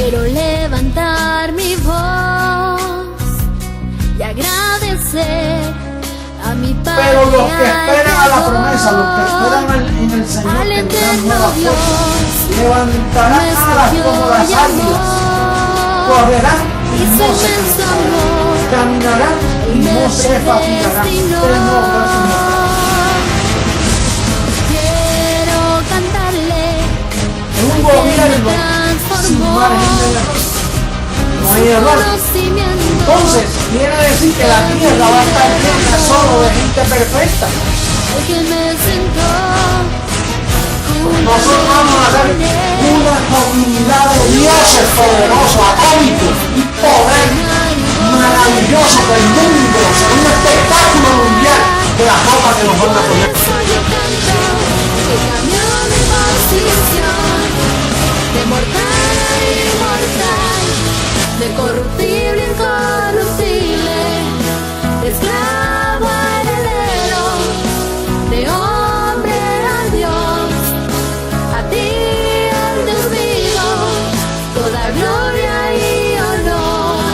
Quiero levantar mi voz y agradecer a mi Padre. Pero los que esperan a la promesa, los que esperan en el Señor, tendrán nuevas fuerzas, levantarán alas como las águilas, correrán y no se cansarán, caminarán y no se fatigarán. Quiero cantarle en un gobierno sin margen de error, no hay error. Entonces quiere decir que la tierra va a estar llena solo de gente perfecta. Nosotros vamos a ser una comunidad de dioses poderosos, atómicos y poder maravilloso del mundo, será un espectáculo mundial de la ropa que nos van a poner. De mortal a inmortal, de corruptible a incorruptible, de esclavo a heredero, de hombre a Dios, a ti al Dios vivo, toda gloria y honor.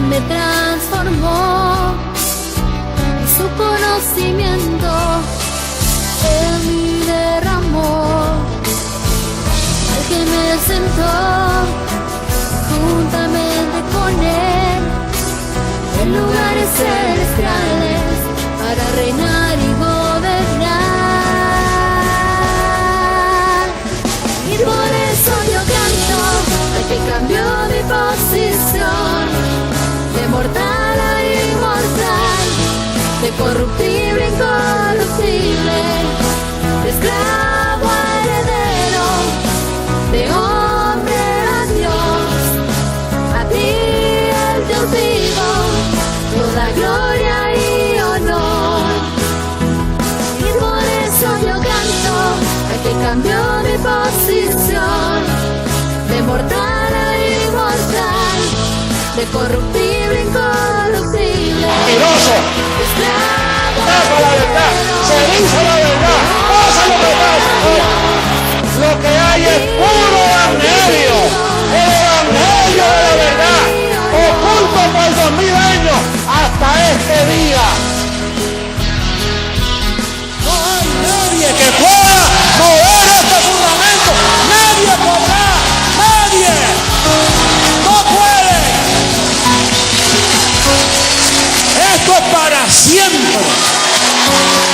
Me transformó y su conocimiento en mí derramó, al que me sentó juntamente con él en lugares celestiales para reinar y gobernar. Y por eso yo canto al que cambió mi posición, de mortal a inmortal, de corruptible a incorruptible, de esclavo a heredero, de hombre a Dios, a ti el Dios vivo, toda gloria y honor. Y por eso yo canto al que cambió mi posición, de mortal a inmortal, de corruptible a incorruptible. Mentiroso, tapa la verdad, se dice la verdad, pasa lo que pasa. Lo que hay es puro evangelio, el evangelio de la verdad, oculto por 2000 años hasta este día. No hay nadie que pueda mover este fundamento, nadie podrá, nadie. No puede. Esto es para siempre.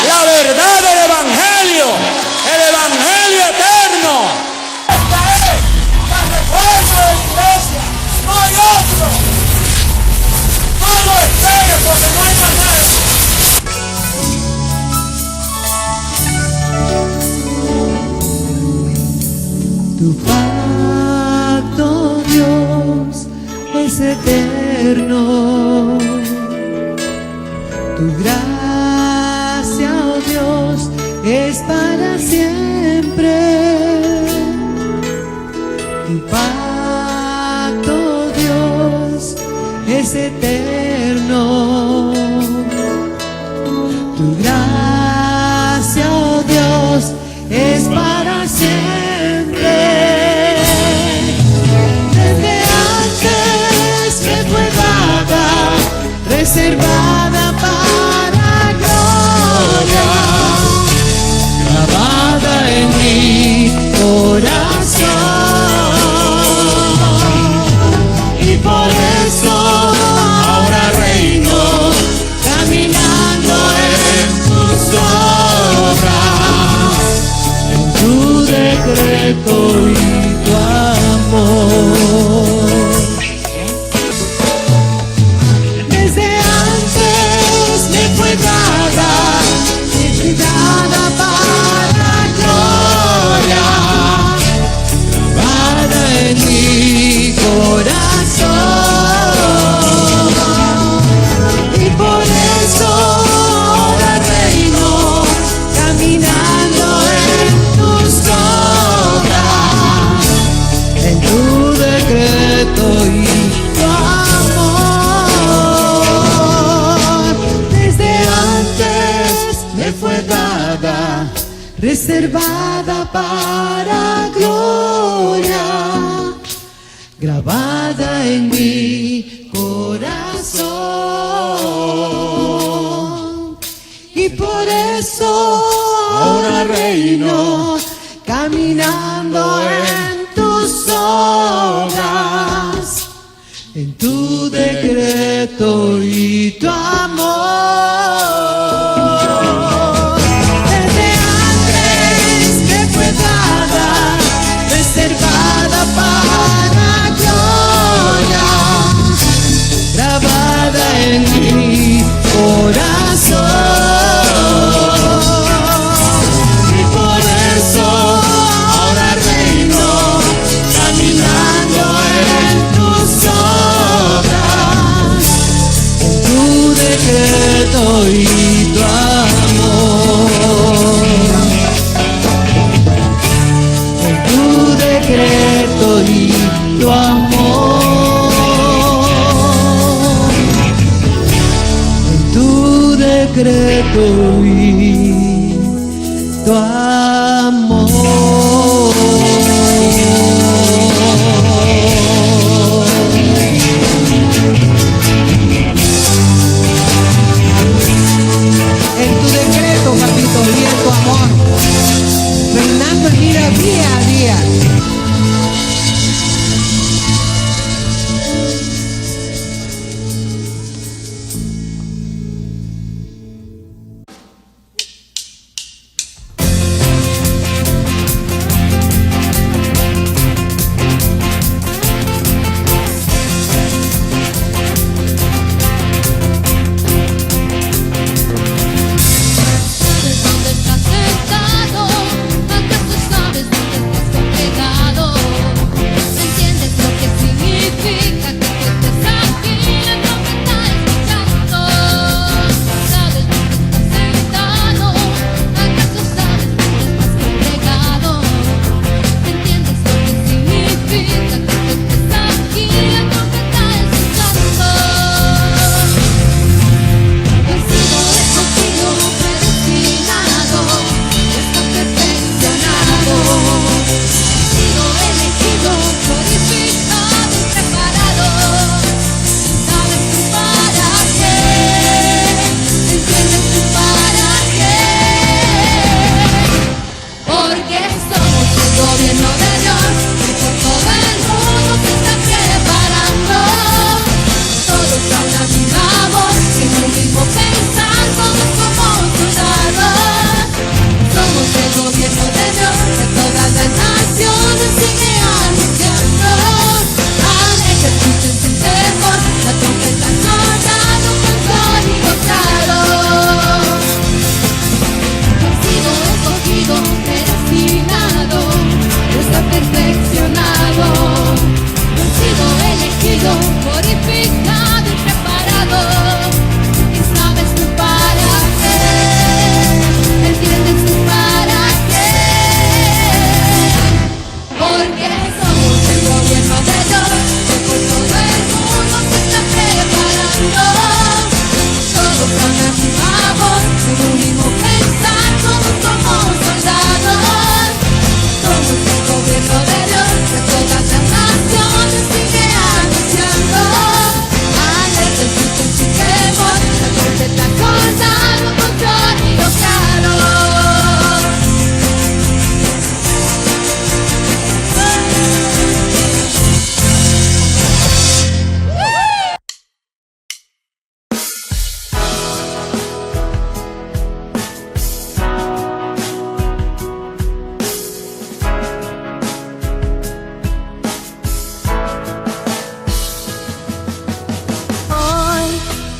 La verdad del evangelio, el evangelio eterno. Esta es la reforma de la iglesia. No hay otro. No lo esperes porque no hay más nada. Tu pacto, Dios, es eterno. Tu gracia, oh Dios, es para siempre. Tu pacto, Dios, es eterno. Tu gracia, oh Dios, es para siempre. Desde antes que fue dada, reservada para gloria, grabada en mi corazón, y por eso ahora reino, caminando en tus obras, en tu decreto y tu amor. Desde antes me fue dada para gloria, grabada reservada para gloria, grabada en mi corazón. Y por eso ahora reino, caminando en tus obras, en tu decreto y tu amor. Desde antes que fue dada, reservada para gloria, grabada en mi corazón. Y por eso ahora reino, caminando en tus obras, tu decreto y tu amor, tu decreto y tu amor, tu decreto y tu amor. En tu decreto, papito, y en tu amor, reinando en vida día a día.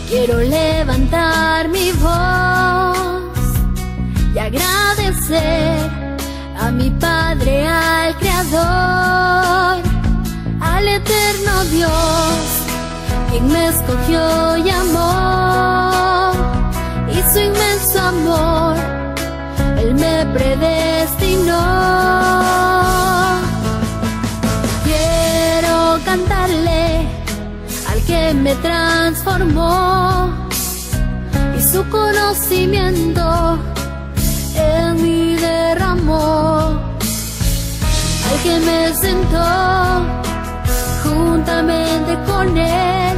Quiero levantar mi voz y agradecer a mi Padre, al Creador, al eterno Dios, quien me escogió y amó, y su inmenso amor, Él me predestinó. Quiero cantarle al que me transformó, y su conocimiento en mi derramó. que me sentó juntamente con Él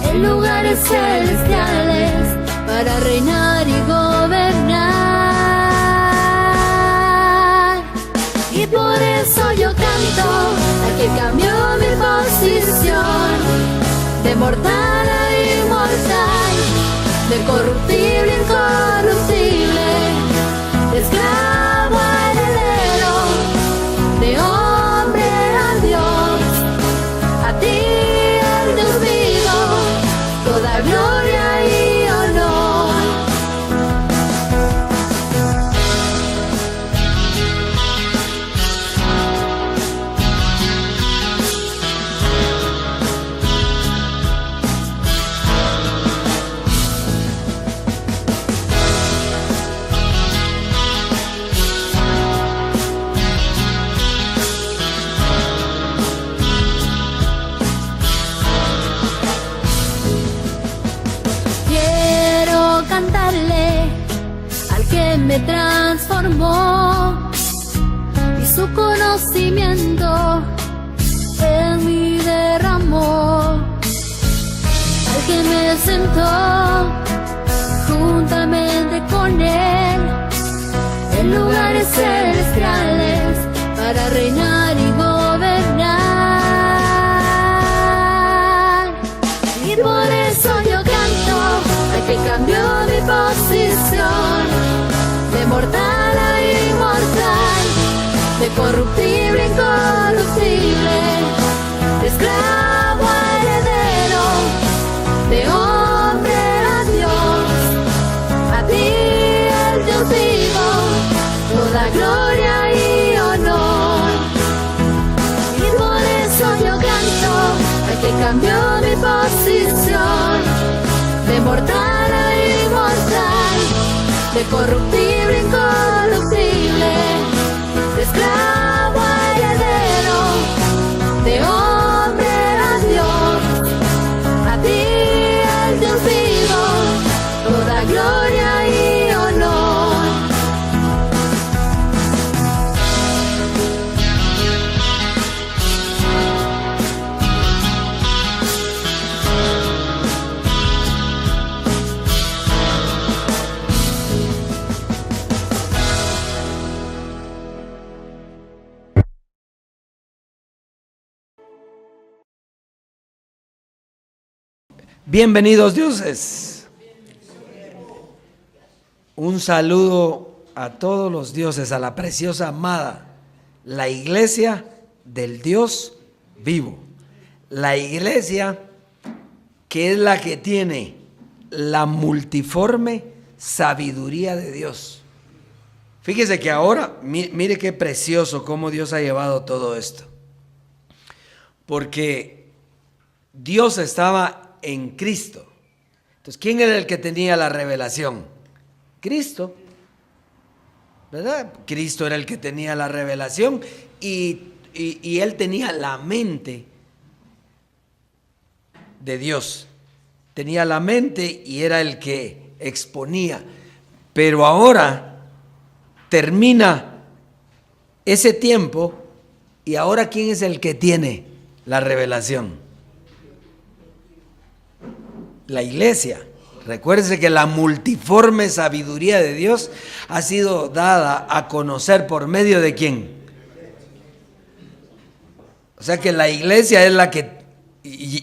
en lugares celestiales para reinar y gobernar. Y por eso yo canto al que cambió mi posición de mortal a inmortal, de corruptible a incorruptible, de esclavo a heredero, de hombre a Dios. A ti, el Dios vivo, toda gloria y honor. Quiero cantarle al que me transformó y su conocimiento en mí derramó, al que me sentó juntamente con Él en lugares celestiales para reinar y gobernar. Y por eso yo canto al que cambió mi posición de mortal a inmortal, de corruptible a incorruptible, de esclavo a heredero, de hombre a Dios. A ti, el Dios vivo, toda gloria y honor. Y por eso yo canto al que cambió mi posición de mortal a inmortal, de corruptible a incorruptible, de esclavo a heredero, de hombre a Dios. A ti, el Dios vivo, toda gloria y honor. Bienvenidos dioses. Un saludo a todos los dioses, a la preciosa amada, la iglesia del Dios vivo. La iglesia que es la que tiene la multiforme sabiduría de Dios. Fíjese que ahora, mire qué precioso cómo Dios ha llevado todo esto. Porque Dios estaba en Cristo. Entonces, ¿quién era el que tenía la revelación? Cristo, ¿verdad? Cristo era el que tenía la revelación y él tenía la mente de Dios. Tenía la mente y era el que exponía. Pero ahora termina ese tiempo y ahora ¿quién es el que tiene la revelación? La iglesia. Recuérdese que la multiforme sabiduría de Dios ha sido dada a conocer por medio de ¿quién? O sea que la iglesia es la que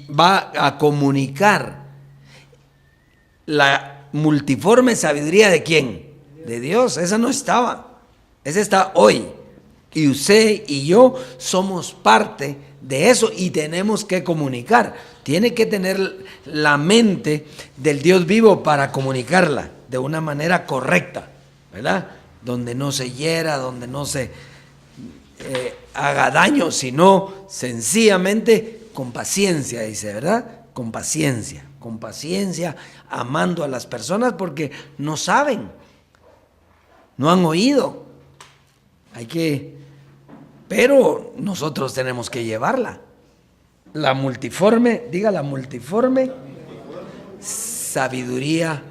va a comunicar la multiforme sabiduría de ¿quién? De Dios. Esa no estaba. Esa está hoy. Y usted y yo somos parte de eso y tenemos que comunicar. Tiene que tener la mente del Dios vivo para comunicarla de una manera correcta, ¿verdad? Donde no se hiera, donde no se haga daño, sino sencillamente con paciencia, dice, ¿verdad? Con paciencia, amando a las personas porque no saben, no han oído. Pero nosotros tenemos que llevarla. La multiforme sabiduría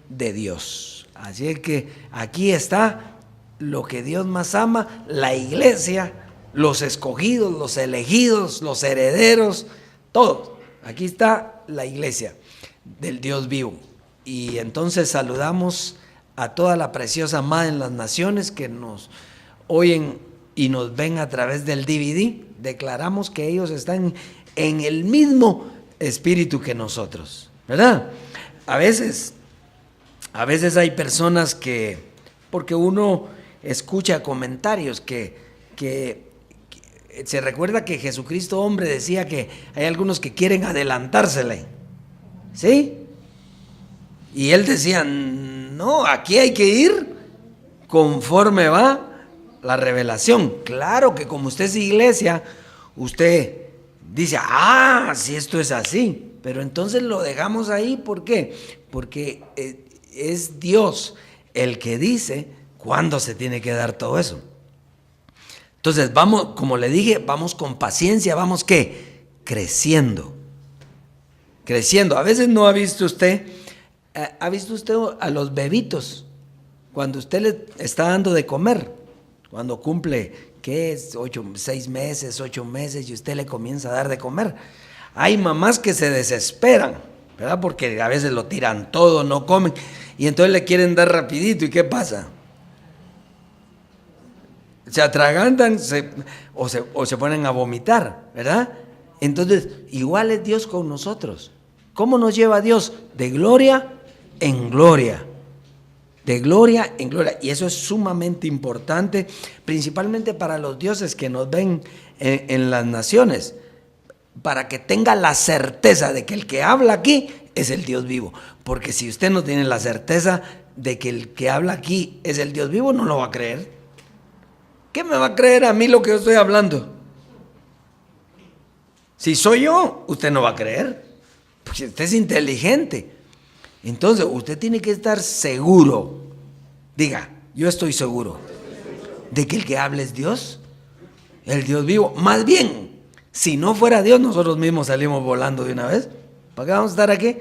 de Dios. Así es que aquí está lo que Dios más ama, la iglesia los escogidos, los elegidos, los herederos, todos. Aquí está la iglesia del Dios vivo. Y entonces saludamos a toda la preciosa amada en las naciones que nos oyen y nos ven a través del DVD. Declaramos que ellos están en el mismo espíritu que nosotros, ¿verdad? A veces hay personas que, porque uno escucha comentarios que se recuerda que Jesucristo hombre decía que hay algunos que quieren adelantársele, ¿sí? Y él decía, no, aquí hay que ir conforme va la revelación. Claro que como usted es iglesia, usted dice, si esto es así, pero entonces lo dejamos ahí, ¿por qué? Porque es Dios el que dice cuándo se tiene que dar todo eso. Entonces vamos, como le dije, vamos con paciencia, vamos ¿qué? Creciendo. A veces no ha visto usted a los bebitos, cuando usted le está dando de comer, cuando cumple, ¿qué es? 6 meses, 8 meses, y usted le comienza a dar de comer. Hay mamás que se desesperan, ¿verdad? Porque a veces lo tiran todo, no comen, y entonces le quieren dar rapidito, ¿y qué pasa? Se atragantan o se ponen a vomitar, ¿verdad? Entonces, igual es Dios con nosotros. ¿Cómo nos lleva Dios? De gloria en gloria. De gloria en gloria. Y eso es sumamente importante, principalmente para los dioses que nos ven en las naciones, para que tenga la certeza de que el que habla aquí es el Dios vivo. Porque si usted no tiene la certeza de que el que habla aquí es el Dios vivo, no lo va a creer. ¿Qué me va a creer a mí lo que yo estoy hablando? Si soy yo, usted no va a creer, porque usted es inteligente. Entonces, usted tiene que estar seguro. Diga, yo estoy seguro de que el que habla es Dios, el Dios vivo. Más bien, si no fuera Dios, nosotros mismos salimos volando de una vez. ¿Para qué vamos a estar aquí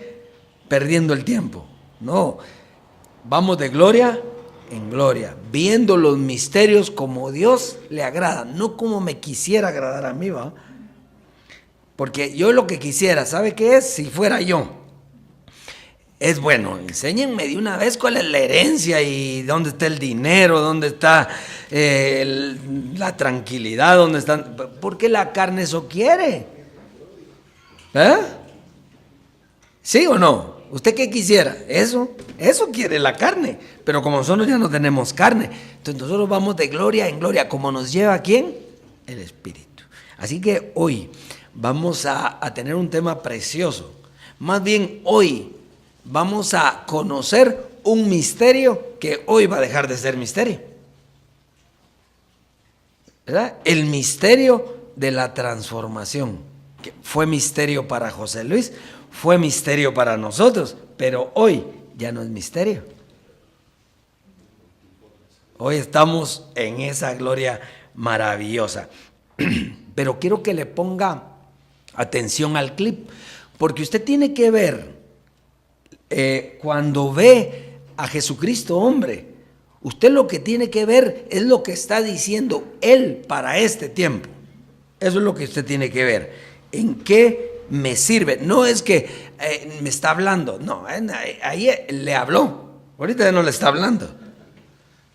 perdiendo el tiempo? No, vamos de gloria en gloria, viendo los misterios como Dios le agrada, no como me quisiera agradar a mí, ¿va? Porque yo lo que quisiera, ¿sabe qué es? Si fuera yo, es bueno, enséñenme de una vez cuál es la herencia y dónde está el dinero, dónde está la tranquilidad, dónde están, porque la carne eso quiere, ¿sí o no? ¿Usted qué quisiera? Eso quiere la carne, pero como nosotros ya no tenemos carne, entonces nosotros vamos de gloria en gloria, como nos lleva ¿quién? El Espíritu. Así que hoy vamos a tener un tema precioso, más bien hoy vamos a conocer un misterio que hoy va a dejar de ser misterio, ¿verdad? El misterio de la transformación, que fue misterio para José Luis, fue misterio para nosotros, pero hoy ya no es misterio. Hoy estamos en esa gloria maravillosa. Pero quiero que le ponga atención al clip, porque usted tiene que ver, cuando ve a Jesucristo hombre, usted lo que tiene que ver es lo que está diciendo Él para este tiempo. Eso es lo que usted tiene que ver. ¿En qué me sirve? No es que me está hablando, no, ahí le habló, ahorita ya no le está hablando,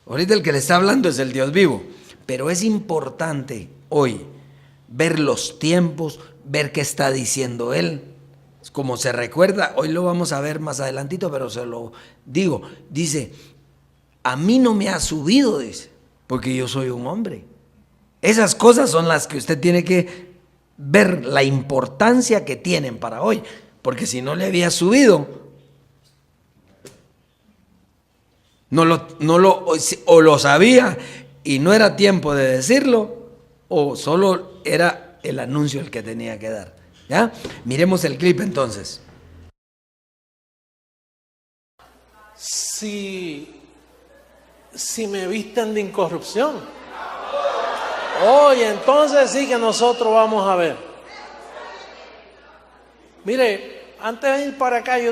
ahorita el que le está hablando es el Dios vivo, pero es importante hoy ver los tiempos, ver qué está diciendo Él, como se recuerda, hoy lo vamos a ver más adelantito, pero se lo digo, dice, a mí no me ha subido, dice, porque yo soy un hombre. Esas cosas son las que usted tiene que ver la importancia que tienen para hoy, porque si no le había subido, o lo sabía y no era tiempo de decirlo, o solo era el anuncio el que tenía que dar. ¿Ya? Miremos el clip entonces. Si me visten de incorrupción, oye, entonces sí que nosotros vamos a ver. Mire, antes de ir para acá de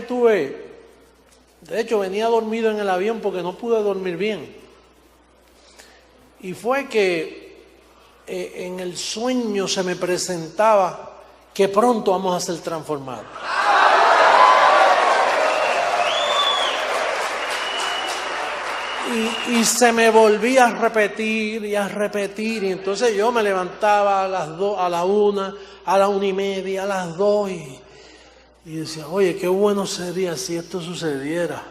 hecho venía dormido en el avión porque no pude dormir bien. Y fue que en el sueño se me presentaba que pronto vamos a ser transformados. Y se me volvía a repetir y a repetir. Y entonces yo me levantaba a las 2, a la 1, a la 1:30, a las 2 y decía, oye, qué bueno sería si esto sucediera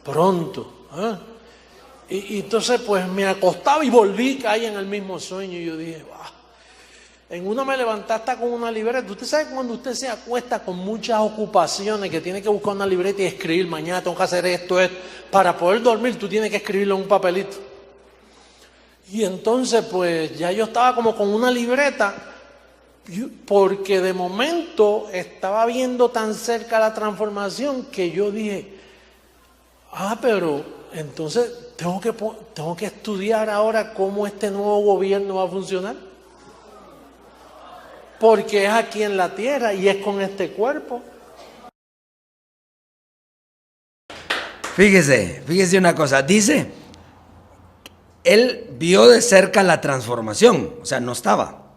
pronto. ¿Eh? Y entonces pues me acostaba y volví, caí en el mismo sueño. Y yo dije, wow. En una me levanté hasta con una libreta. Usted sabe cuando usted se acuesta con muchas ocupaciones, que tiene que buscar una libreta y escribir, mañana tengo que hacer esto. Para poder dormir tú tienes que escribirlo en un papelito. Y entonces pues ya yo estaba como con una libreta, porque de momento estaba viendo tan cerca la transformación que yo dije, pero entonces tengo que estudiar ahora cómo este nuevo gobierno va a funcionar. Porque es aquí en la tierra y es con este cuerpo. Fíjese una cosa. Dice, él vio de cerca la transformación. O sea, no estaba.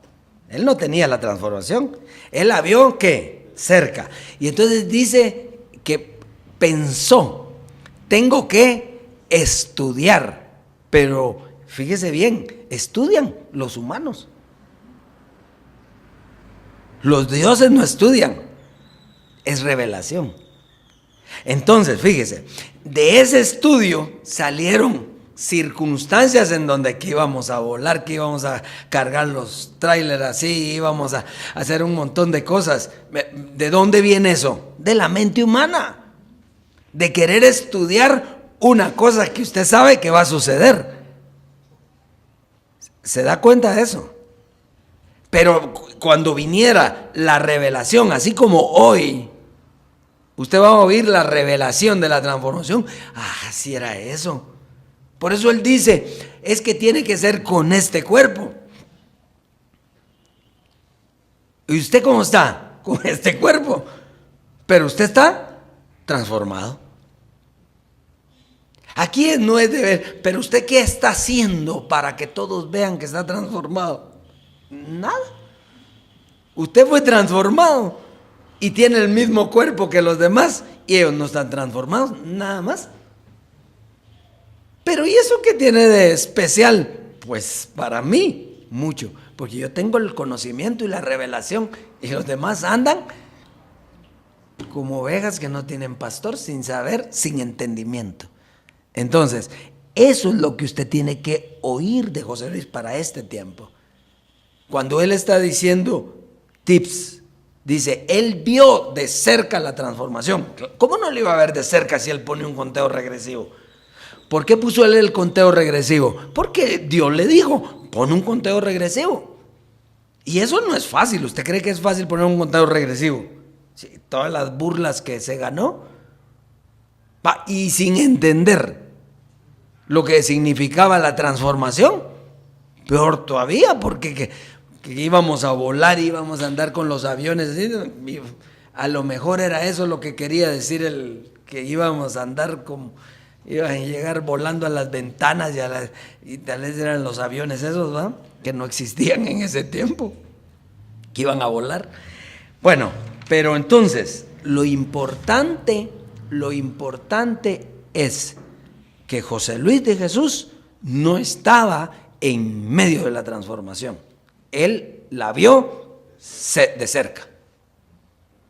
Él no tenía la transformación. Él la vio, ¿qué? Cerca. Y entonces dice que pensó, tengo que estudiar. Pero fíjese bien, estudian los humanos. Los dioses no estudian, es revelación. Entonces, fíjese, de ese estudio salieron circunstancias en donde que íbamos a volar, que íbamos a cargar los trailers así, íbamos a hacer un montón de cosas. ¿De dónde viene eso? De la mente humana, de querer estudiar una cosa que usted sabe que va a suceder. ¿Se da cuenta de eso? Pero cuando viniera la revelación, así como hoy, usted va a oír la revelación de la transformación. Sí era eso. Por eso él dice, es que tiene que ser con este cuerpo. ¿Y usted cómo está? Con este cuerpo. Pero usted está transformado. Aquí no es de ver, pero usted ¿qué está haciendo para que todos vean que está transformado? Nada. Usted fue transformado y tiene el mismo cuerpo que los demás y ellos no están transformados, nada más. Pero ¿y eso qué tiene de especial? Pues para mí, mucho, porque yo tengo el conocimiento y la revelación y los demás andan como ovejas que no tienen pastor, sin saber, sin entendimiento. Entonces, eso es lo que usted tiene que oír de José Luis para este tiempo. Cuando él está diciendo tips, dice, él vio de cerca la transformación. ¿Cómo no lo iba a ver de cerca si él pone un conteo regresivo? ¿Por qué puso él el conteo regresivo? Porque Dios le dijo, pon un conteo regresivo. Y eso no es fácil. ¿Usted cree que es fácil poner un conteo regresivo? Sí, todas las burlas que se ganó. Y sin entender lo que significaba la transformación. Peor todavía, porque que íbamos a volar, íbamos a andar con los aviones. A lo mejor era eso lo que quería decir, que íbamos a andar como, iban a llegar volando a las ventanas y tal vez eran los aviones esos, ¿va? Que no existían en ese tiempo, que iban a volar. Bueno, pero entonces, lo importante es que José Luis de Jesús no estaba en medio de la transformación. Él la vio de cerca.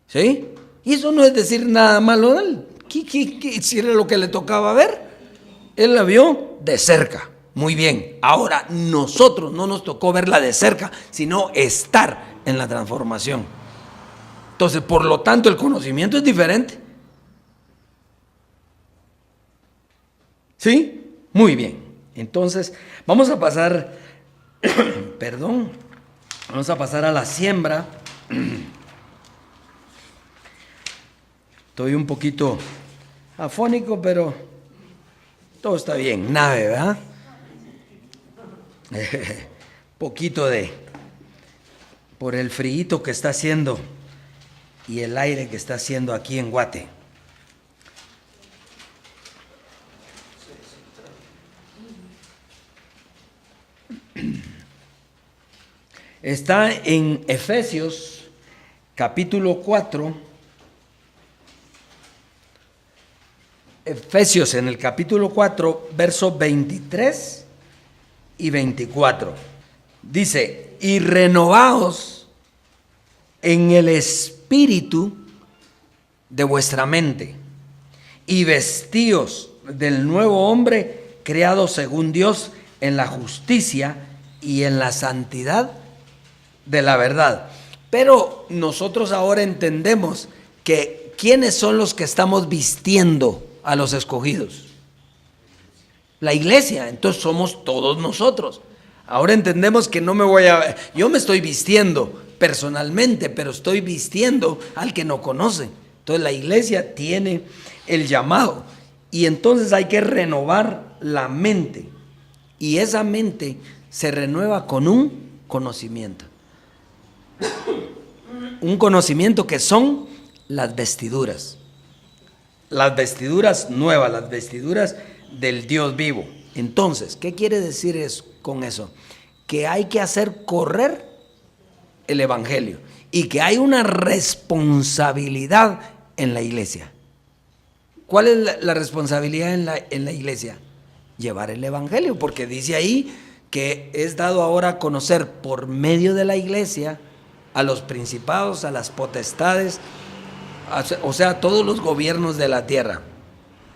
¿Sí? Y eso no es decir nada malo de él. Si era lo que le tocaba ver, él la vio de cerca. Muy bien. Ahora, nosotros no nos tocó verla de cerca, sino estar en la transformación. Entonces, por lo tanto, el conocimiento es diferente. ¿Sí? Muy bien. Entonces, vamos a pasar, vamos a pasar a la siembra. Estoy un poquito afónico, pero todo está bien. Nave, ¿verdad? Poquito por el frío que está haciendo y el aire que está haciendo aquí en Guate. Está en Efesios capítulo 4. Efesios en el capítulo 4, versos 23 y 24. Dice, y renovaos en el espíritu de vuestra mente, y vestíos del nuevo hombre creado según Dios en la justicia y en la santidad de la verdad. Pero nosotros ahora entendemos que ¿quiénes son los que estamos vistiendo a los escogidos? La iglesia. Entonces somos todos nosotros. Ahora entendemos que yo me estoy vistiendo personalmente, pero estoy vistiendo al que no conoce. Entonces la iglesia tiene el llamado, y entonces hay que renovar la mente, y esa mente se renueva con un conocimiento. Un conocimiento que son las vestiduras nuevas, las vestiduras del Dios vivo. Entonces, ¿qué quiere decir con eso? Que hay que hacer correr el evangelio, y que hay una responsabilidad en la iglesia. ¿Cuál es la responsabilidad en la iglesia? Llevar el evangelio, porque dice ahí que es dado ahora a conocer por medio de la iglesia a los principados, a las potestades, o sea, a todos los gobiernos de la tierra.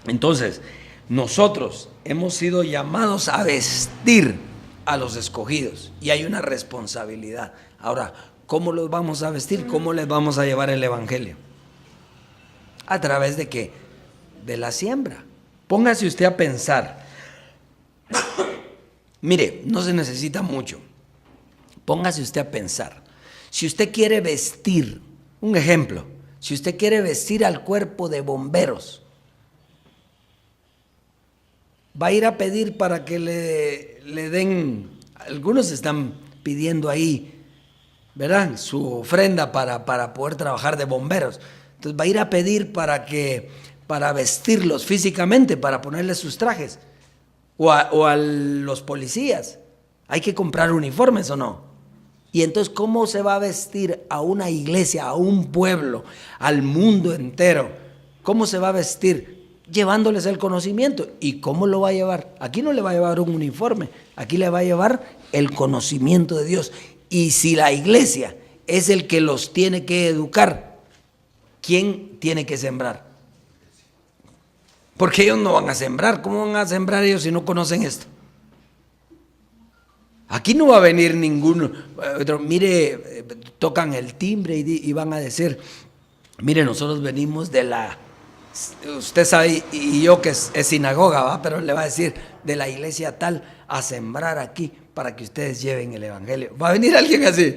Entonces, nosotros hemos sido llamados a vestir a los escogidos, y hay una responsabilidad. Ahora, ¿cómo los vamos a vestir? ¿Cómo les vamos a llevar el evangelio? ¿A través de qué? De la siembra. Póngase usted a pensar. Mire, no se necesita mucho. Póngase usted a pensar. Si usted quiere vestir, un ejemplo, si usted quiere vestir al cuerpo de bomberos, va a ir a pedir para que le den, algunos están pidiendo ahí, ¿verdad?, su ofrenda para poder trabajar de bomberos. Entonces va a ir a pedir para vestirlos físicamente, para ponerles sus trajes. O a los policías. Hay que comprar uniformes, ¿o no? Y entonces, ¿cómo se va a vestir a una iglesia, a un pueblo, al mundo entero? ¿Cómo se va a vestir? Llevándoles el conocimiento. ¿Y cómo lo va a llevar? Aquí no le va a llevar un uniforme, aquí le va a llevar el conocimiento de Dios. Y si la iglesia es el que los tiene que educar, ¿quién tiene que sembrar? Porque ellos no van a sembrar. ¿Cómo van a sembrar ellos si no conocen esto? Aquí no va a venir ninguno. Mire, tocan el timbre y van a decir, mire, nosotros venimos de la, usted sabe, y yo que es sinagoga, ¿va? Pero le va a decir, de la iglesia tal, a sembrar aquí para que ustedes lleven el evangelio. Va a venir alguien así.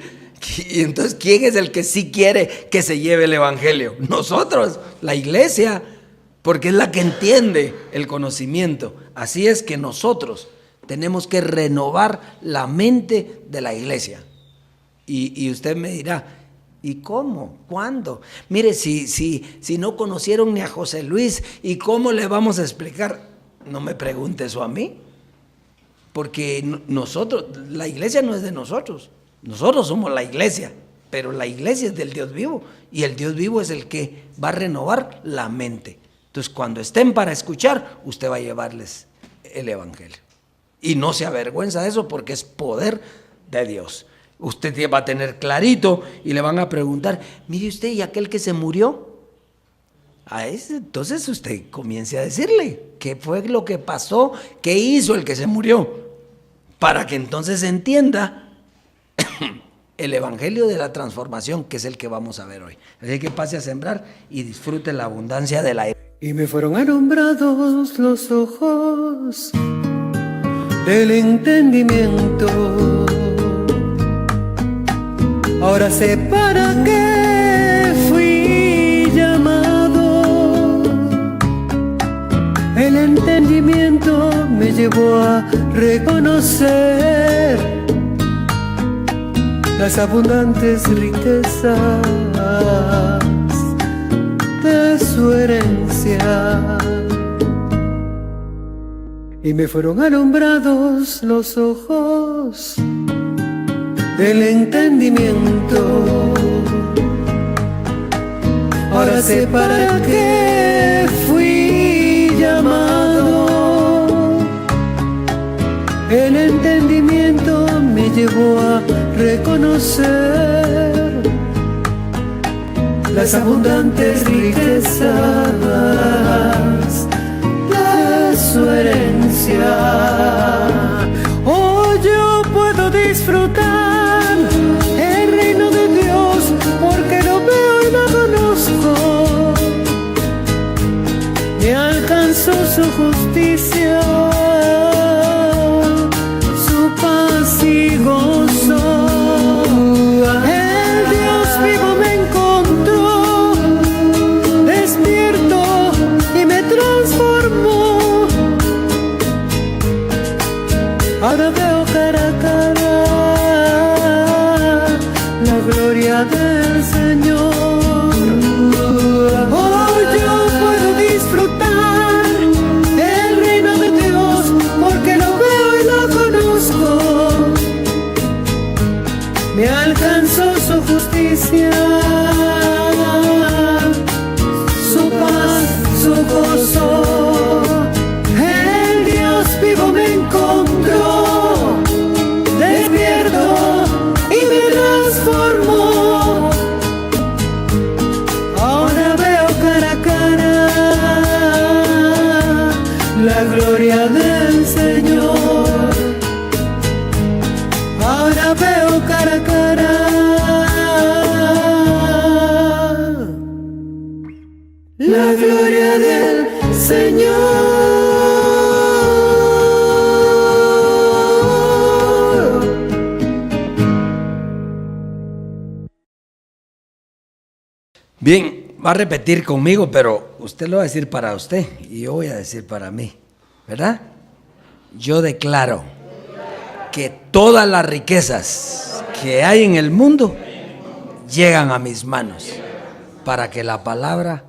Y entonces, ¿quién es el que sí quiere que se lleve el evangelio? Nosotros, la iglesia, porque es la que entiende el conocimiento. Así es que nosotros tenemos que renovar la mente de la iglesia. Y usted me dirá, ¿y cómo? ¿Cuándo? Mire, si no conocieron ni a José Luis, ¿y cómo le vamos a explicar? No me pregunte eso a mí, porque nosotros, la iglesia no es de nosotros. Nosotros somos la iglesia, pero la iglesia es del Dios vivo, y el Dios vivo es el que va a renovar la mente. Entonces, cuando estén para escuchar, usted va a llevarles el evangelio. Y no se avergüenza de eso, porque es poder de Dios. Usted va a tener clarito y le van a preguntar, mire usted, ¿y aquel que se murió? Entonces usted comience a decirle qué fue lo que pasó, qué hizo el que se murió, para que entonces entienda el evangelio de la transformación, que es el que vamos a ver hoy. Así que pase a sembrar y disfrute la abundancia de la... Y me fueron alumbrados los ojos del entendimiento. Ahora sé para qué fui llamado. El entendimiento me llevó a reconocer las abundantes riquezas de su herencia. Y me fueron alumbrados los ojos del entendimiento. Ahora sé para qué fui llamado. El entendimiento me llevó a reconocer las abundantes riquezas de su herencia. Hoy yo puedo disfrutar el reino de Dios porque lo veo y lo conozco. Me alcanzó su justicia, su paz y gozo. El Dios vivo me encontró despierto y me transformó. Ahora veo cara a cara la gloria del Señor. Hoy yo puedo disfrutar del reino de Dios porque lo veo y lo conozco. Me alcanzó su justicia, su paz, su gozo. El Dios vivo me encontró despierto y me transformó. Ahora veo cara a cara la gloria del Señor. Ahora veo cara a cara la gloria del Señor. Bien, va a repetir conmigo, pero usted lo va a decir para usted y yo voy a decir para mí, ¿verdad? Yo declaro que todas las riquezas que hay en el mundo llegan a mis manos para que la palabra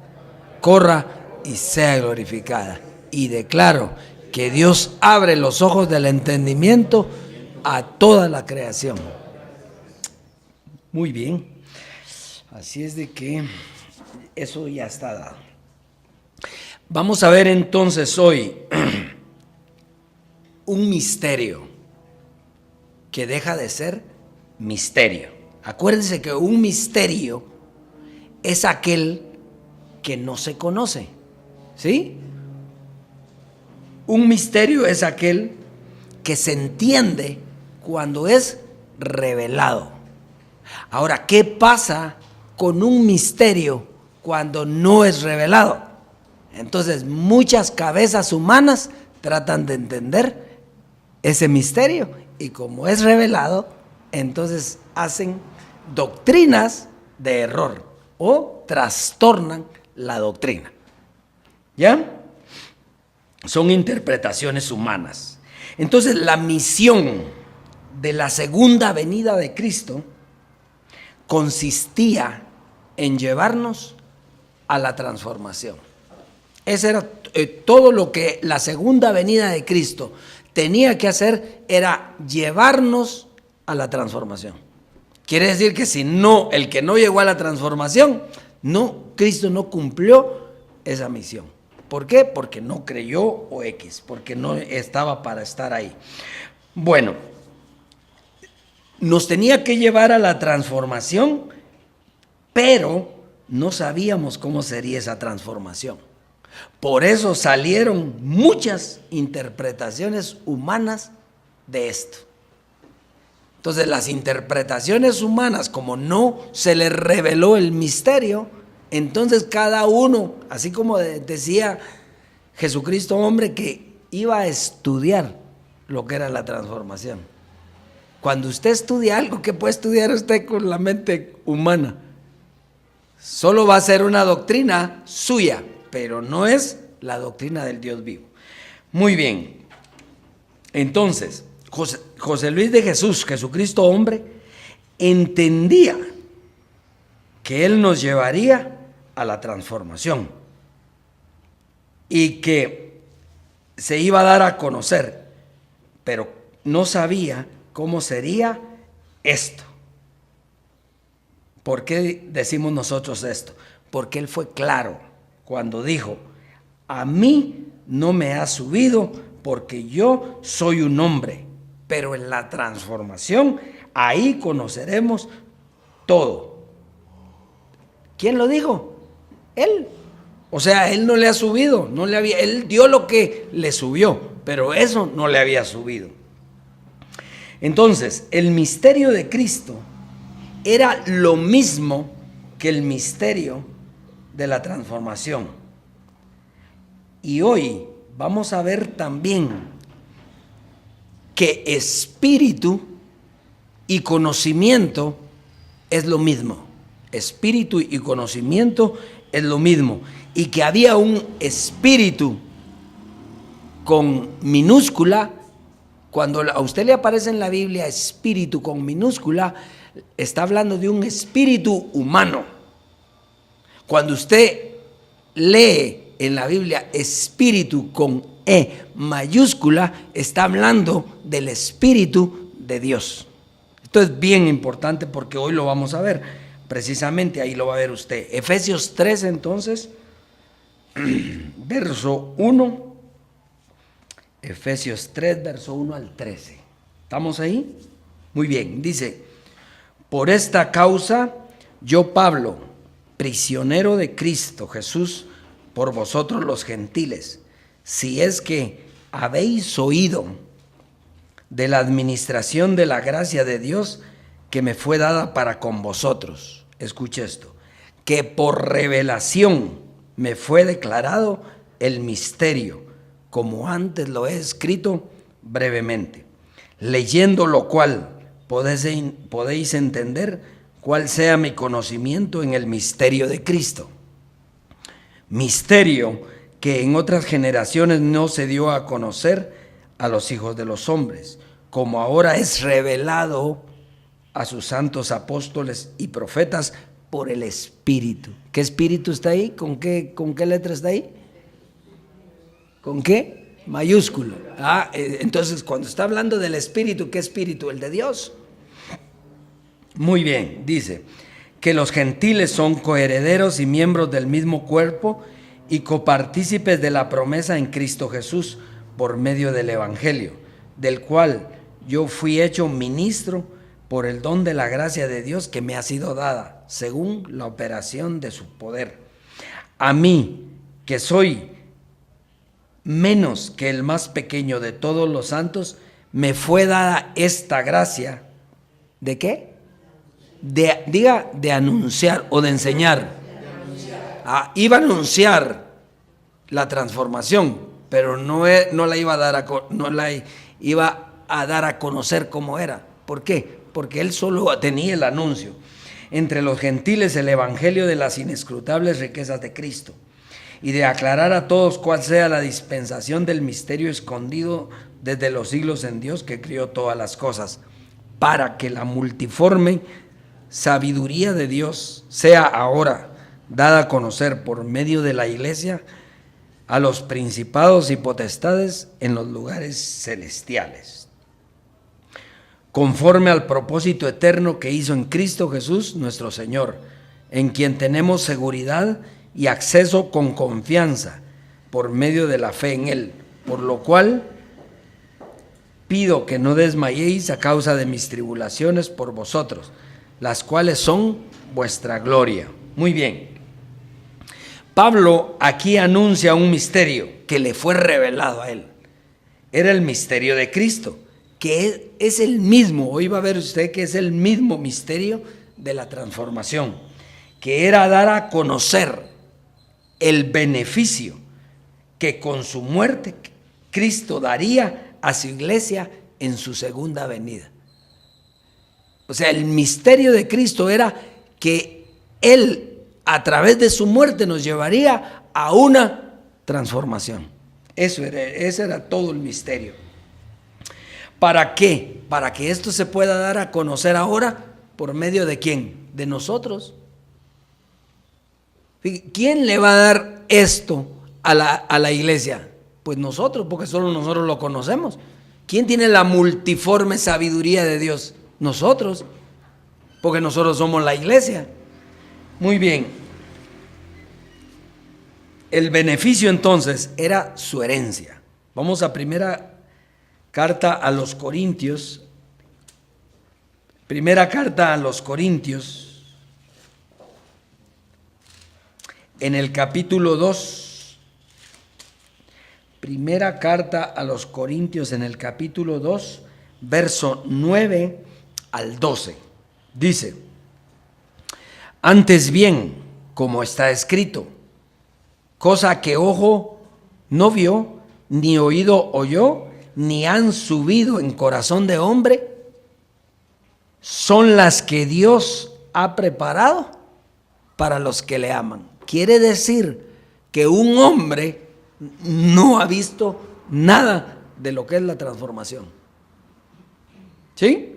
corra y sea glorificada. Y declaro que Dios abre los ojos del entendimiento a toda la creación. Muy bien. Así es de que eso ya está dado. Vamos a ver entonces hoy un misterio que deja de ser misterio. Acuérdense que un misterio es aquel que no se conoce, ¿sí? Un misterio es aquel que se entiende cuando es revelado. Ahora, ¿qué pasa con un misterio cuando no es revelado? Entonces, muchas cabezas humanas tratan de entender ese misterio y como es revelado, entonces hacen doctrinas de error o trastornan la doctrina. ¿Ya? Son interpretaciones humanas. Entonces, la misión de la segunda venida de Cristo consistía en llevarnos a la transformación. Ese era todo lo que la segunda venida de Cristo tenía que hacer, era llevarnos a la transformación. Quiere decir que si no, el que no llegó a la transformación, no, Cristo no cumplió esa misión. ¿Por qué? Porque no creyó o X, porque no estaba para estar ahí. Bueno, nos tenía que llevar a la transformación, pero no sabíamos cómo sería esa transformación. Por eso salieron muchas interpretaciones humanas de esto. Entonces, las interpretaciones humanas, como no se les reveló el misterio, entonces cada uno, así como decía Jesucristo, hombre, que iba a estudiar lo que era la transformación. Cuando usted estudia algo, ¿qué puede estudiar usted con la mente humana? Solo va a ser una doctrina suya, pero no es la doctrina del Dios vivo. Muy bien. Entonces, José Luis de Jesús, Jesucristo hombre, entendía que Él nos llevaría a la transformación y que se iba a dar a conocer, pero no sabía cómo sería esto. ¿Por qué decimos nosotros esto? Porque Él fue claro cuando dijo: a mí no me ha subido porque yo soy un hombre, pero en la transformación ahí conoceremos todo. ¿Quién lo dijo? Él. O sea, Él no le ha subido, Él dio lo que le subió, pero eso no le había subido. Entonces, el misterio de Cristo era lo mismo que el misterio de la transformación. Y hoy vamos a ver también que espíritu y conocimiento es lo mismo. Espíritu y conocimiento es lo mismo. Y que había un espíritu con minúscula. Cuando a usted le aparece en la Biblia espíritu con minúscula, está hablando de un espíritu humano. Cuando usted lee en la Biblia espíritu con E mayúscula, está hablando del Espíritu de Dios. Esto es bien importante porque hoy lo vamos a ver. Precisamente ahí lo va a ver usted. Efesios 3 entonces, verso 1. Efesios 3, verso 1 al 13. ¿Estamos ahí? Muy bien, dice: por esta causa, yo Pablo, prisionero de Cristo Jesús, por vosotros los gentiles, si es que habéis oído de la administración de la gracia de Dios que me fue dada para con vosotros. Escuche esto: que por revelación me fue declarado el misterio, como antes lo he escrito brevemente, leyendo lo cual podéis entender cuál sea mi conocimiento en el misterio de Cristo. Misterio que en otras generaciones no se dio a conocer a los hijos de los hombres, como ahora es revelado a sus santos apóstoles y profetas por el Espíritu. ¿Qué espíritu está ahí? ¿Con qué letra está ahí? ¿Con qué? Mayúsculo. Entonces, cuando está hablando del Espíritu, ¿qué Espíritu? El de Dios. Muy bien, dice que los gentiles son coherederos y miembros del mismo cuerpo y copartícipes de la promesa en Cristo Jesús por medio del Evangelio, del cual yo fui hecho ministro por el don de la gracia de Dios que me ha sido dada, según la operación de su poder. A mí, que soy menos que el más pequeño de todos los santos, me fue dada esta gracia. ¿De qué? De anunciar o de enseñar. Iba a anunciar la transformación, pero no la iba a dar a conocer cómo era. ¿Por qué? Porque él solo tenía el anuncio. Entre los gentiles el evangelio de las inescrutables riquezas de Cristo, y de aclarar a todos cuál sea la dispensación del misterio escondido desde los siglos en Dios que crió todas las cosas, para que la multiforme sabiduría de Dios sea ahora dada a conocer por medio de la iglesia a los principados y potestades en los lugares celestiales, conforme al propósito eterno que hizo en Cristo Jesús nuestro Señor, en quien tenemos seguridad y acceso con confianza por medio de la fe en Él, por lo cual pido que no desmayéis a causa de mis tribulaciones por vosotros, las cuales son vuestra gloria. Muy bien. Pablo aquí anuncia un misterio que le fue revelado a él. Era el misterio de Cristo, que es el mismo, hoy va a ver usted que es el mismo misterio de la transformación, que era dar a conocer el beneficio que con su muerte Cristo daría a su iglesia en su segunda venida. O sea, el misterio de Cristo era que Él, a través de su muerte, nos llevaría a una transformación. Ese era todo el misterio. ¿Para qué? Para que esto se pueda dar a conocer ahora, ¿por medio de quién? De nosotros. ¿Quién le va a dar esto a la iglesia? Pues nosotros, porque solo nosotros lo conocemos. ¿Quién tiene la multiforme sabiduría de Dios? Nosotros. porque nosotros somos la iglesia. Muy bien. El beneficio entonces era su herencia. Vamos a primera carta a los Corintios. Primera carta a los Corintios, en el capítulo 2. Primera carta a los Corintios en el capítulo 2, verso 9 al 12. Dice: antes bien, como está escrito, cosa que ojo no vio, ni oído oyó, ni han subido en corazón de hombre, son las que Dios ha preparado para los que le aman. Quiere decir que un hombre no ha visto nada de lo que es la transformación. ¿Sí?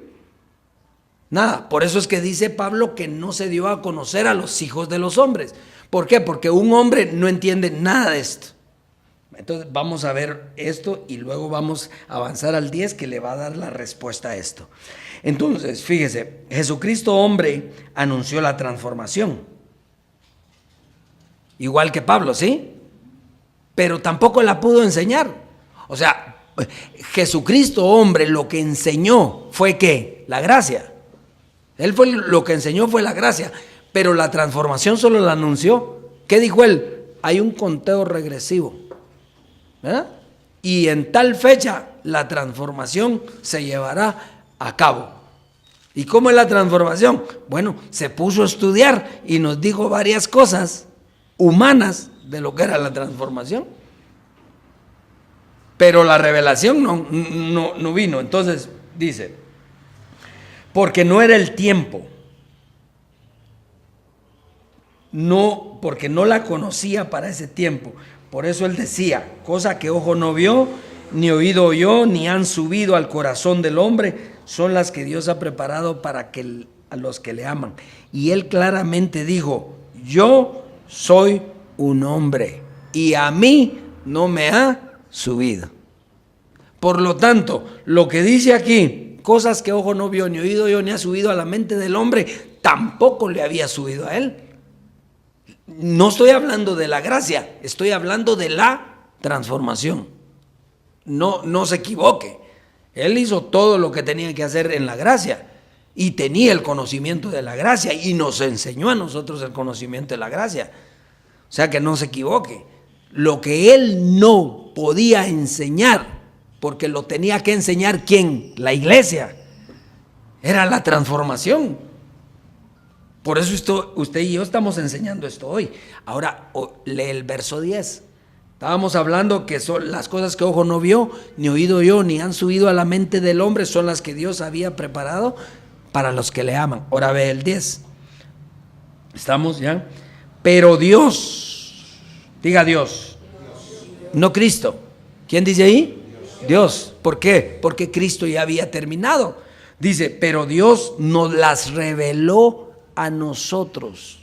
Nada. Por eso es que dice Pablo que no se dio a conocer a los hijos de los hombres. ¿Por qué? Porque un hombre no entiende nada de esto. Entonces vamos a ver esto y luego vamos a avanzar al 10 que le va a dar la respuesta a esto. Entonces, fíjese, Jesucristo hombre anunció la transformación. Igual que Pablo, ¿sí? Pero tampoco la pudo enseñar. O sea, Jesucristo hombre lo que enseñó fue ¿qué? La gracia. Él fue lo que enseñó fue la gracia, pero la transformación solo la anunció. ¿Qué dijo él? Hay un conteo regresivo, ¿verdad? Y en tal fecha la transformación se llevará a cabo. ¿Y cómo es la transformación? Bueno, se puso a estudiar y nos dijo varias cosas humanas de lo que era la transformación. Pero la revelación no vino. Entonces dice, porque no era el tiempo, no, porque no la conocía para ese tiempo. Por eso él decía, cosa que ojo no vio, ni oído oyó, ni han subido al corazón del hombre, son las que Dios ha preparado para que a los que le aman. Y él claramente dijo, yo soy un hombre y a mí no me ha subido. Por lo tanto, lo que dice aquí, cosas que ojo no vio, ni oído oyó, ni ha subido a la mente del hombre, tampoco le había subido a él. No estoy hablando de la gracia, estoy hablando de la transformación. No se equivoque. Él hizo todo lo que tenía que hacer en la gracia y tenía el conocimiento de la gracia y nos enseñó a nosotros el conocimiento de la gracia. O sea que no se equivoque. Lo que él no podía enseñar, porque lo tenía que enseñar ¿quién? La iglesia. Era la transformación. Por eso usted y yo estamos enseñando esto hoy. Ahora lee el verso 10. Estábamos hablando que son las cosas que ojo no vio, ni oído oyó, ni han subido a la mente del hombre, son las que Dios había preparado para los que le aman. Ahora ve el 10. ¿Estamos ya? Pero Dios, diga Dios, no Cristo. ¿Quién dice ahí? Dios. ¿Por qué? Porque Cristo ya había terminado. Dice, pero Dios nos las reveló a nosotros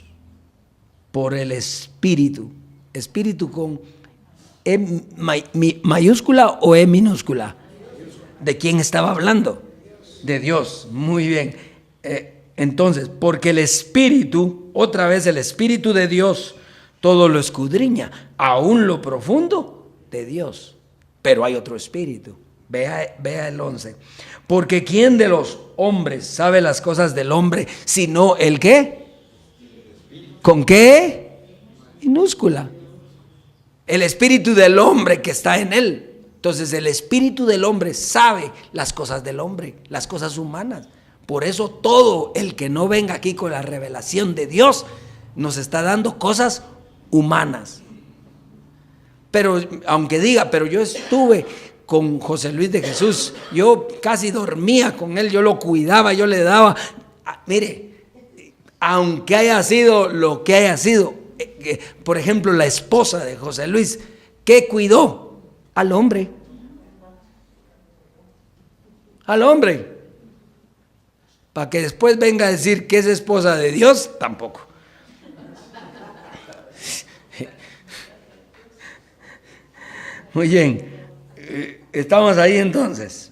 por el Espíritu. Espíritu con E mayúscula o E minúscula. ¿De quién estaba hablando? De Dios. Muy bien. Entonces, porque el Espíritu, otra vez el Espíritu de Dios, todo lo escudriña, aún lo profundo de Dios. Pero hay otro Espíritu. Vea el 11. Porque ¿quién de los hombres sabe las cosas del hombre sino el qué? ¿Con qué? Minúscula. El espíritu del hombre que está en él. Entonces el espíritu del hombre sabe las cosas del hombre, las cosas humanas. Por eso todo el que no venga aquí con la revelación de Dios nos está dando cosas humanas. Pero aunque diga, pero yo estuve con José Luis de Jesús, yo casi dormía con él, yo lo cuidaba, yo le daba. Mire, aunque haya sido lo que haya sido, por ejemplo, la esposa de José Luis, ¿qué cuidó? Al hombre. Al hombre. Para que después venga a decir que es esposa de Dios, tampoco. Muy bien. Estamos ahí entonces.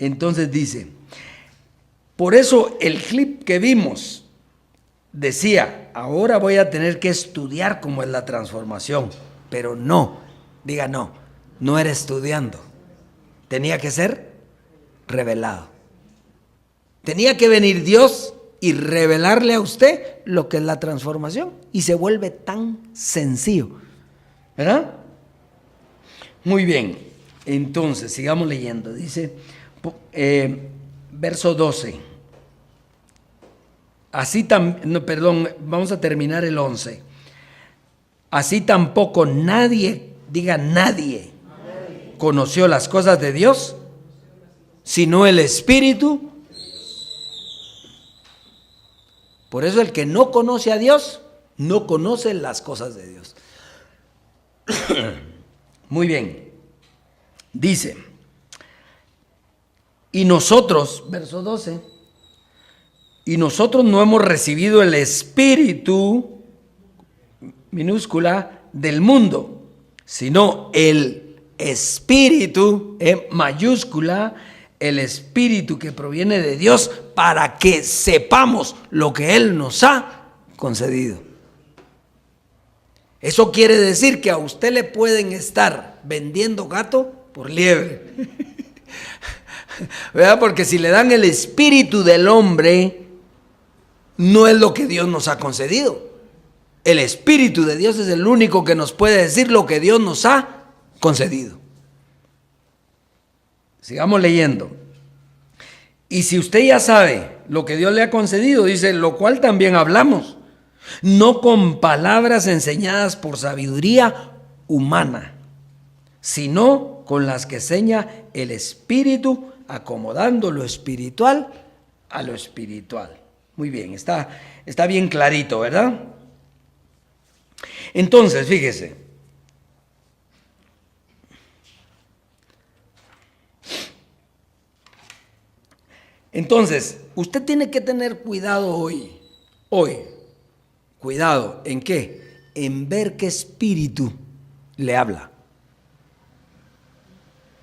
Entonces dice, Por eso el clip que vimos decía, ahora voy a tener que estudiar cómo es la transformación, pero no, diga no, no era estudiando, tenía que ser revelado. Tenía que venir Dios y revelarle a usted lo que es la transformación y se vuelve tan sencillo, ¿verdad? Muy bien, entonces sigamos leyendo, dice verso 12. Vamos a terminar el 11. Así tampoco nadie, diga nadie, conoció las cosas de Dios, sino el Espíritu. Por eso el que no conoce a Dios, no conoce las cosas de Dios. Muy bien. Dice, y nosotros, verso 12, y nosotros no hemos recibido el Espíritu, minúscula, del mundo, sino el Espíritu, mayúscula, el Espíritu que proviene de Dios, para que sepamos lo que Él nos ha concedido. Eso quiere decir que a usted le pueden estar vendiendo gato por liebre. ¿Verdad? Porque si le dan el espíritu del hombre, no es lo que Dios nos ha concedido. El Espíritu de Dios es el único que nos puede decir lo que Dios nos ha concedido. Sigamos leyendo. Y si usted ya sabe lo que Dios le ha concedido, dice, lo cual también hablamos, no con palabras enseñadas por sabiduría humana, sino con las que enseña el Espíritu, acomodando lo espiritual a lo espiritual. Muy bien, está bien clarito, ¿verdad? Entonces, fíjese. Entonces, usted tiene que tener cuidado hoy. Cuidado, ¿en qué? En ver qué espíritu le habla.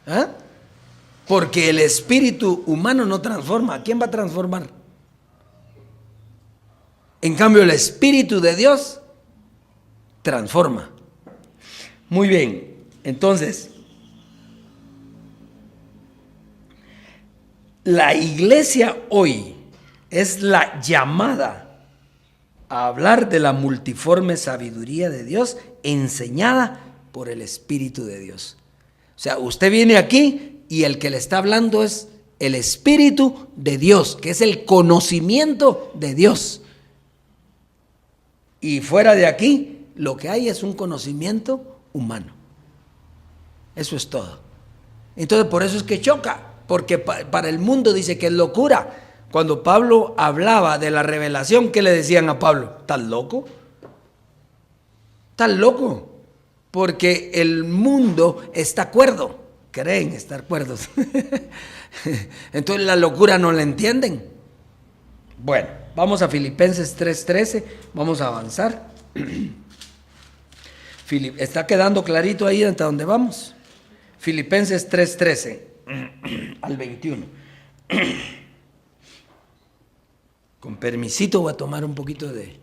¿Ah? Porque el espíritu humano no transforma. ¿A quién va a transformar? En cambio, el Espíritu de Dios transforma. Muy bien, entonces, la iglesia hoy es la llamada a hablar de la multiforme sabiduría de Dios enseñada por el Espíritu de Dios. O sea, usted viene aquí y el que le está hablando es el Espíritu de Dios, que es el conocimiento de Dios. Y fuera de aquí, lo que hay es un conocimiento humano. Eso es todo. Entonces, por eso es que choca, porque para el mundo dice que es locura. Cuando Pablo hablaba de la revelación, ¿qué le decían a Pablo? ¿Estás loco? ¿Estás loco? Porque el mundo está cuerdo, creen estar cuerdos. Entonces la locura no la entienden. Bueno, vamos a Filipenses 3:13, vamos a avanzar. ¿Está quedando clarito ahí hasta donde vamos? Filipenses 3:13 al 21. Con permisito voy a tomar un poquito de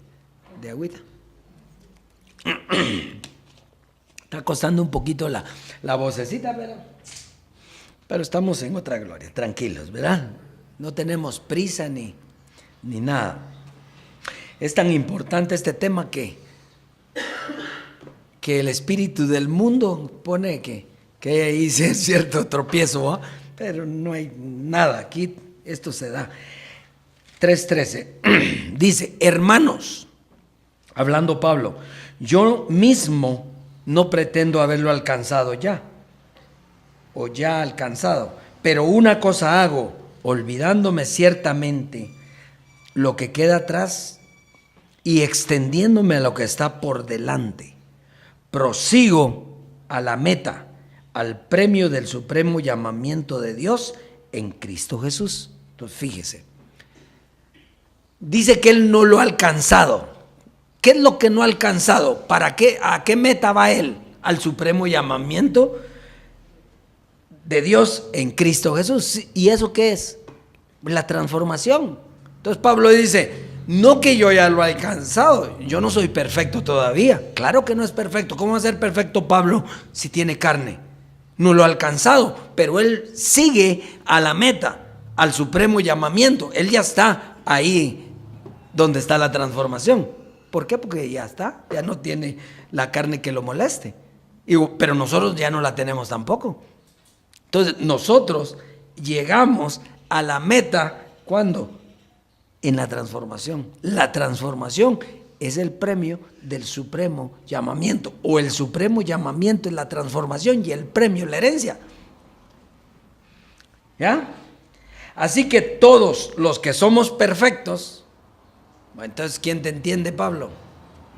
agüita. Está costando un poquito la vocecita, pero estamos en otra gloria, tranquilos, ¿verdad? No tenemos prisa ni nada. Es tan importante este tema que el espíritu del mundo pone que ahí sí es cierto tropiezo, ¿eh? Pero no hay nada, aquí esto se da. 3:13 dice, hermanos, hablando Pablo, yo mismo no pretendo haberlo alcanzado ya, o ya alcanzado, pero una cosa hago, olvidándome ciertamente lo que queda atrás y extendiéndome a lo que está por delante, prosigo a la meta, al premio del supremo llamamiento de Dios en Cristo Jesús. Entonces, fíjese, dice que él no lo ha alcanzado. ¿Qué es lo que no ha alcanzado? ¿Para qué? ¿A qué meta va él? Al supremo llamamiento de Dios en Cristo Jesús. ¿Y eso qué es? La transformación. Entonces Pablo dice, no que yo ya lo he alcanzado, yo no soy perfecto todavía. Claro que no es perfecto. ¿Cómo va a ser perfecto Pablo si tiene carne? No lo ha alcanzado, pero él sigue a la meta, al supremo llamamiento. Él ya está ahí donde está la transformación. ¿Por qué? Porque ya está, ya no tiene la carne que lo moleste. Pero nosotros ya no la tenemos tampoco. Entonces nosotros llegamos a la meta, ¿cuándo? En la transformación. La transformación es el premio del supremo llamamiento, o el supremo llamamiento es la transformación y el premio la herencia. ¿Ya? Así que todos los que somos perfectos, entonces ¿quién te entiende, Pablo?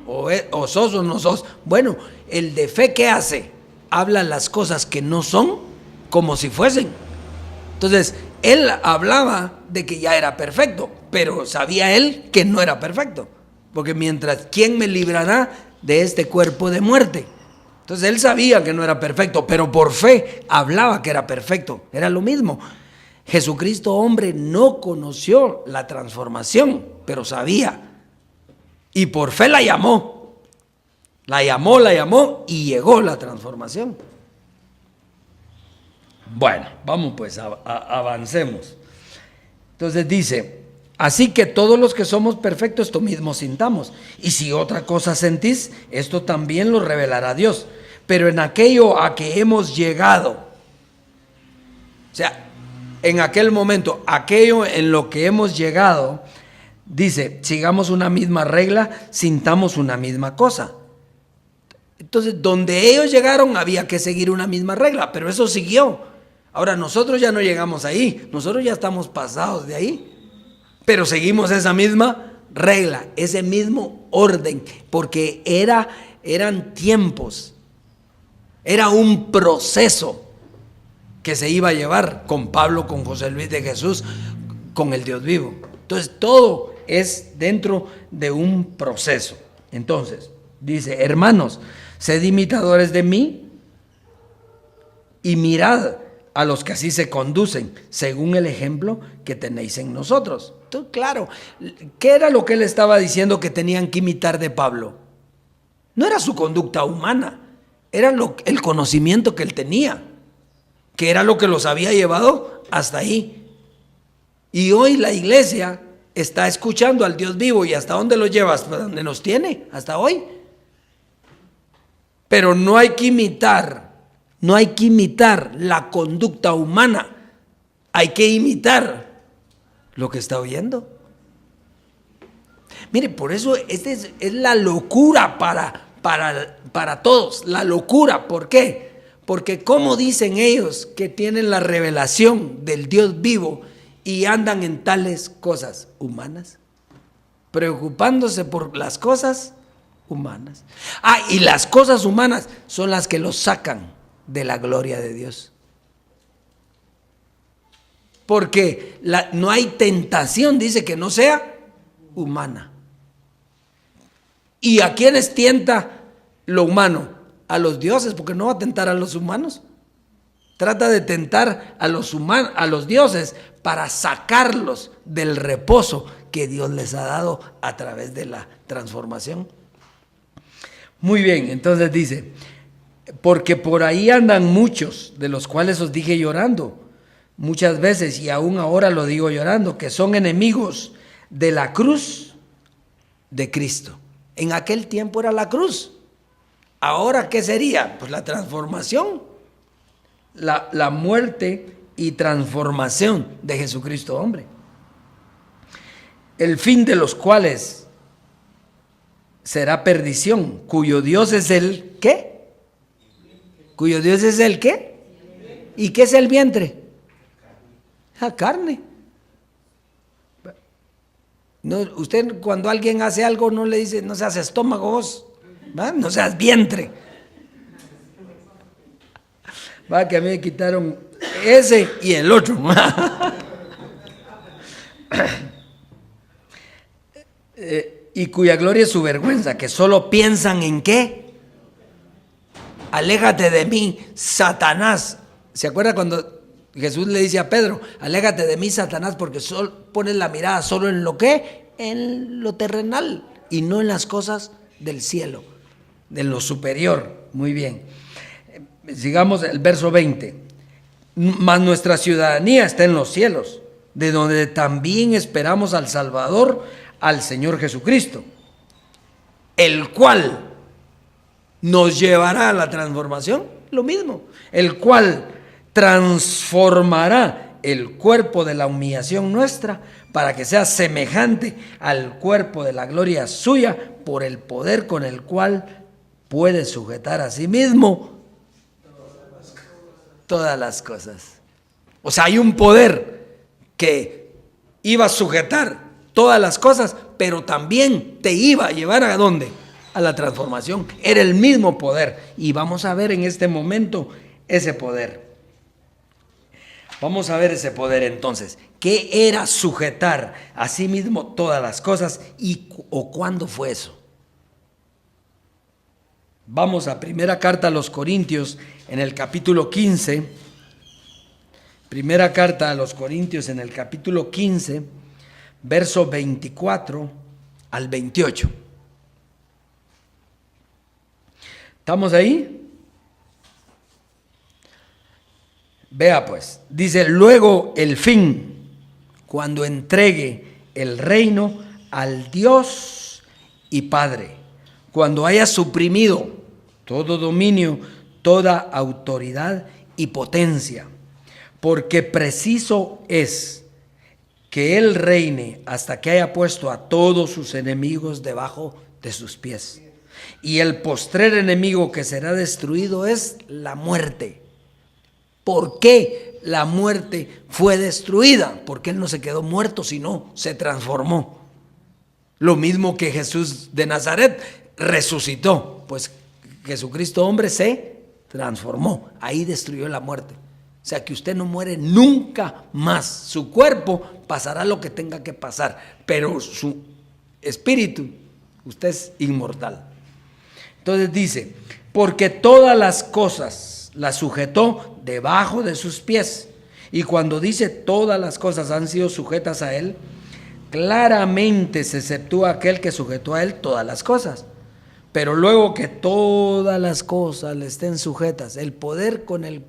O sos o no sos. Bueno, el de fe, ¿qué hace? Habla las cosas que no son como si fuesen. Entonces él hablaba de que ya era perfecto, pero sabía él que no era perfecto, porque mientras, ¿quién me librará de este cuerpo de muerte? Entonces él sabía que no era perfecto, pero por fe hablaba que era perfecto. Era lo mismo. Jesucristo, hombre, no conoció la transformación, pero sabía, y por fe la llamó y llegó la transformación. Bueno, vamos pues, avancemos. Entonces dice, así que todos los que somos perfectos, esto mismo sintamos. Y si otra cosa sentís, esto también lo revelará Dios. Pero en aquello a que hemos llegado, o sea, en aquel momento, aquello en lo que hemos llegado, dice, sigamos una misma regla, sintamos una misma cosa. Entonces, donde ellos llegaron había que seguir una misma regla, pero eso siguió. Ahora nosotros ya no llegamos ahí, nosotros ya estamos pasados de ahí, pero seguimos esa misma regla, ese mismo orden, porque eran tiempos, era un proceso que se iba a llevar con Pablo, con José Luis de Jesús, con el Dios vivo. Entonces todo es dentro de un proceso. Entonces dice, hermanos, sed imitadores de mí y mirad a los que así se conducen, según el ejemplo que tenéis en nosotros. Entonces, claro, ¿qué era lo que él estaba diciendo que tenían que imitar de Pablo? No era su conducta humana, era el conocimiento que él tenía, que era lo que los había llevado hasta ahí. Y hoy la iglesia está escuchando al Dios vivo, ¿y hasta dónde lo llevas? ¿Hasta dónde nos tiene? Hasta hoy. Pero no hay que imitar la conducta humana, hay que imitar lo que está oyendo. Mire, por eso es la locura para todos, la locura. ¿Por qué? Porque como dicen ellos que tienen la revelación del Dios vivo y andan en tales cosas humanas, preocupándose por las cosas humanas. Y las cosas humanas son las que los sacan de la gloria de Dios. Porque no hay tentación, dice, que no sea humana. ¿Y a quiénes tienta lo humano? A los dioses, porque no va a tentar a los humanos. Trata de tentar a los dioses para sacarlos del reposo que Dios les ha dado a través de la transformación. Muy bien, entonces dice, porque por ahí andan muchos, de los cuales os dije llorando muchas veces, y aún ahora lo digo llorando, que son enemigos de la cruz de Cristo. En aquel tiempo era la cruz. Ahora, ¿qué sería? Pues la transformación, la muerte y transformación de Jesucristo hombre. El fin de los cuales será perdición, cuyo Dios es el ¿qué? Cuyo Dios es el ¿qué? ¿Y qué es el vientre? La carne. No, usted cuando alguien hace algo no le dice, no seas estómago vos, ¿va? No seas vientre. Va, que a mí me quitaron ese y el otro. Y cuya gloria es su vergüenza, que solo piensan en ¿qué? Aléjate de mí, Satanás. ¿Se acuerda cuando Jesús le dice a Pedro, aléjate de mí, Satanás, porque pones la mirada solo en lo que, en lo terrenal y no en las cosas del cielo, de lo superior. Muy bien. Sigamos el verso 20. Mas nuestra ciudadanía está en los cielos, de donde también esperamos al Salvador, al Señor Jesucristo, el cual nos llevará a la transformación, lo mismo, el cual transformará el cuerpo de la humillación nuestra para que sea semejante al cuerpo de la gloria suya, por el poder con el cual puede sujetar a sí mismo todas las cosas. O sea, hay un poder que iba a sujetar todas las cosas, pero también te iba a llevar ¿a dónde? A la transformación. Era el mismo poder. Y vamos a ver en este momento ese poder. Vamos a ver ese poder entonces. ¿Qué era sujetar a sí mismo todas las cosas o cuándo fue eso? Vamos a primera carta a los Corintios en el capítulo 15. Primera carta a los Corintios en el capítulo 15, verso 24 al 28. ¿Estamos ahí? Vea pues, dice, luego el fin, cuando entregue el reino al Dios y Padre, cuando haya suprimido todo dominio, toda autoridad y potencia, porque preciso es que Él reine hasta que haya puesto a todos sus enemigos debajo de sus pies. Y el postrer enemigo que será destruido es la muerte. ¿Por qué la muerte fue destruida? Porque Él no se quedó muerto, sino se transformó. Lo mismo que Jesús de Nazaret resucitó, pues Jesucristo hombre se transformó, ahí destruyó la muerte. O sea que usted no muere nunca más, su cuerpo pasará lo que tenga que pasar, pero su espíritu, usted es inmortal. Entonces dice, porque todas las cosas las sujetó debajo de sus pies, y cuando dice todas las cosas han sido sujetas a Él, claramente se exceptúa aquel que sujetó a Él todas las cosas. Pero luego que todas las cosas le estén sujetas, el poder con el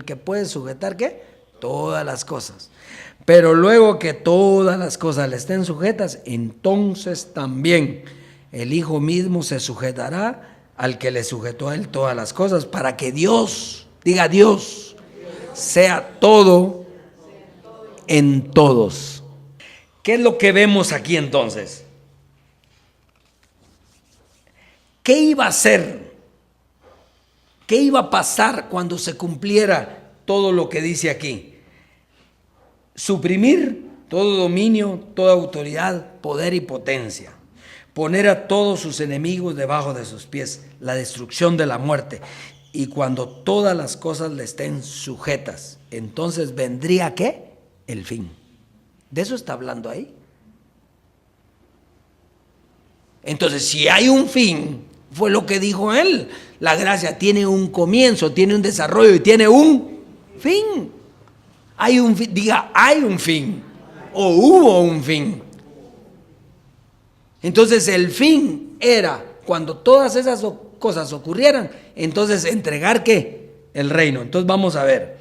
que puede sujetar, ¿qué? Todas las cosas. Pero luego que todas las cosas le estén sujetas, entonces también el Hijo mismo se sujetará al que le sujetó a Él todas las cosas, para que Dios, diga Dios, sea todo en todos. ¿Qué es lo que vemos aquí entonces? ¿Qué iba a ser? ¿Qué iba a pasar cuando se cumpliera todo lo que dice aquí? Suprimir todo dominio, toda autoridad, poder y potencia. Poner a todos sus enemigos debajo de sus pies. La destrucción de la muerte. Y cuando todas las cosas le estén sujetas, entonces vendría ¿qué? El fin. De eso está hablando ahí. Entonces, si hay un fin, fue lo que dijo él. La gracia tiene un comienzo, tiene un desarrollo y tiene un fin. Hay un fin, diga, hay un fin. O hubo un fin. Entonces, el fin era cuando todas esas cosas ocurrieran, entonces entregar ¿qué? El reino. Entonces, vamos a ver.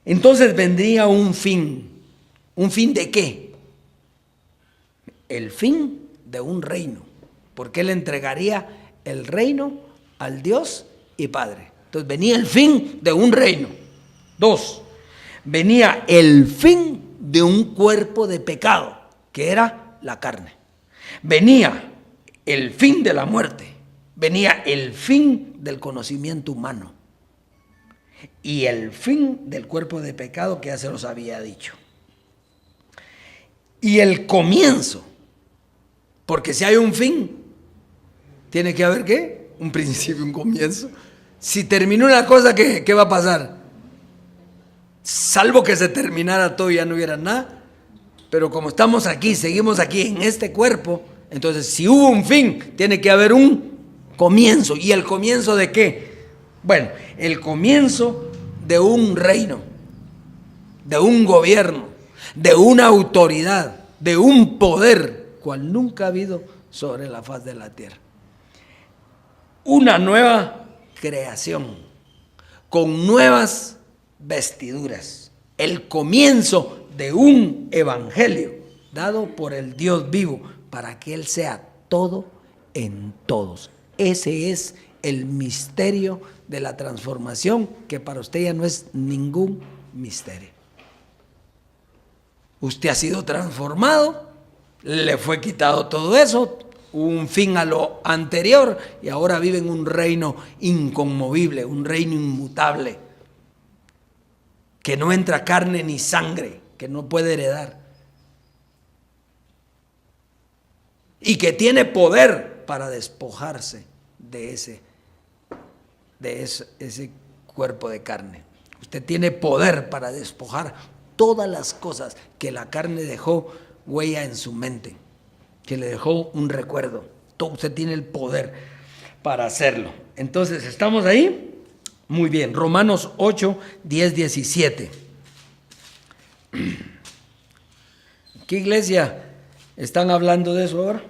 Entonces vendría un fin. ¿Un fin de qué? El fin de un reino, porque Él entregaría el reino al Dios y Padre. Entonces venía el fin de un reino. 2, venía el fin de un cuerpo de pecado, que era la carne. Venía el fin de la muerte, venía el fin del conocimiento humano y el fin del cuerpo de pecado, que ya se los había dicho. Y el comienzo, porque si hay un fin, tiene que haber ¿qué? Un principio, un comienzo. Si terminó una cosa, ¿qué va a pasar? Salvo que se terminara todo y ya no hubiera nada. Pero como estamos aquí, seguimos aquí en este cuerpo, entonces si hubo un fin, tiene que haber un comienzo. ¿Y el comienzo de qué? Bueno, el comienzo de un reino. de un gobierno, de una autoridad, de un poder, cual nunca ha habido sobre la faz de la tierra. Una nueva creación, con nuevas vestiduras, el comienzo de un evangelio dado por el Dios vivo para que Él sea todo en todos. Ese es el misterio de la transformación, que para usted ya no es ningún misterio. Usted ha sido transformado, le fue quitado todo eso, un fin a lo anterior, y ahora vive en un reino inconmovible, un reino inmutable, que no entra carne ni sangre, que no puede heredar, y que tiene poder para despojarse de ese cuerpo de carne. Usted tiene poder para despojar todas las cosas que la carne dejó huella en su mente, que le dejó un recuerdo. Usted tiene el poder para hacerlo. Entonces, ¿estamos ahí? Muy bien. Romanos 8, 10, 17. ¿Qué iglesia están hablando de eso ahora?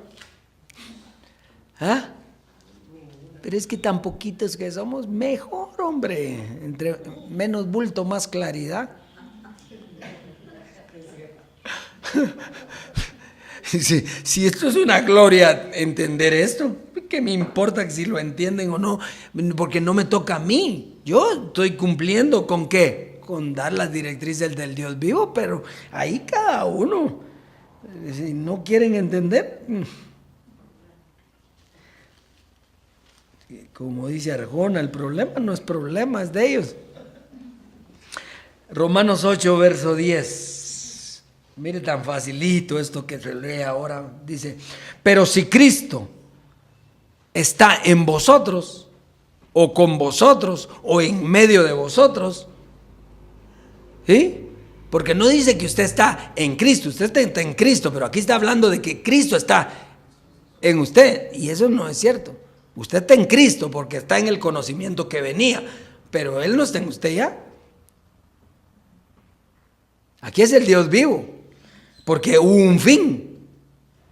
¿Ah? Pero es que tan poquitos que somos, mejor, hombre. Entre menos bulto, más claridad. Si esto es una gloria entender esto, ¿qué me importa si lo entienden o no? Porque no me toca a mí. Yo estoy cumpliendo ¿con qué? Con dar las directrices del Dios vivo, pero ahí cada uno. Si no quieren entender, como dice Arjona, el problema no es problema, es de ellos. Romanos 8, verso 10. Mire tan facilito esto que se lee ahora. Dice, pero si Cristo está en vosotros, o con vosotros, o en medio de vosotros, ¿sí? Porque no dice que usted está en Cristo, usted está en Cristo, pero aquí está hablando de que Cristo está en usted, y eso no es cierto. Usted está en Cristo porque está en el conocimiento que venía, pero Él no está en usted ya. Aquí es el Dios vivo, porque hubo un fin.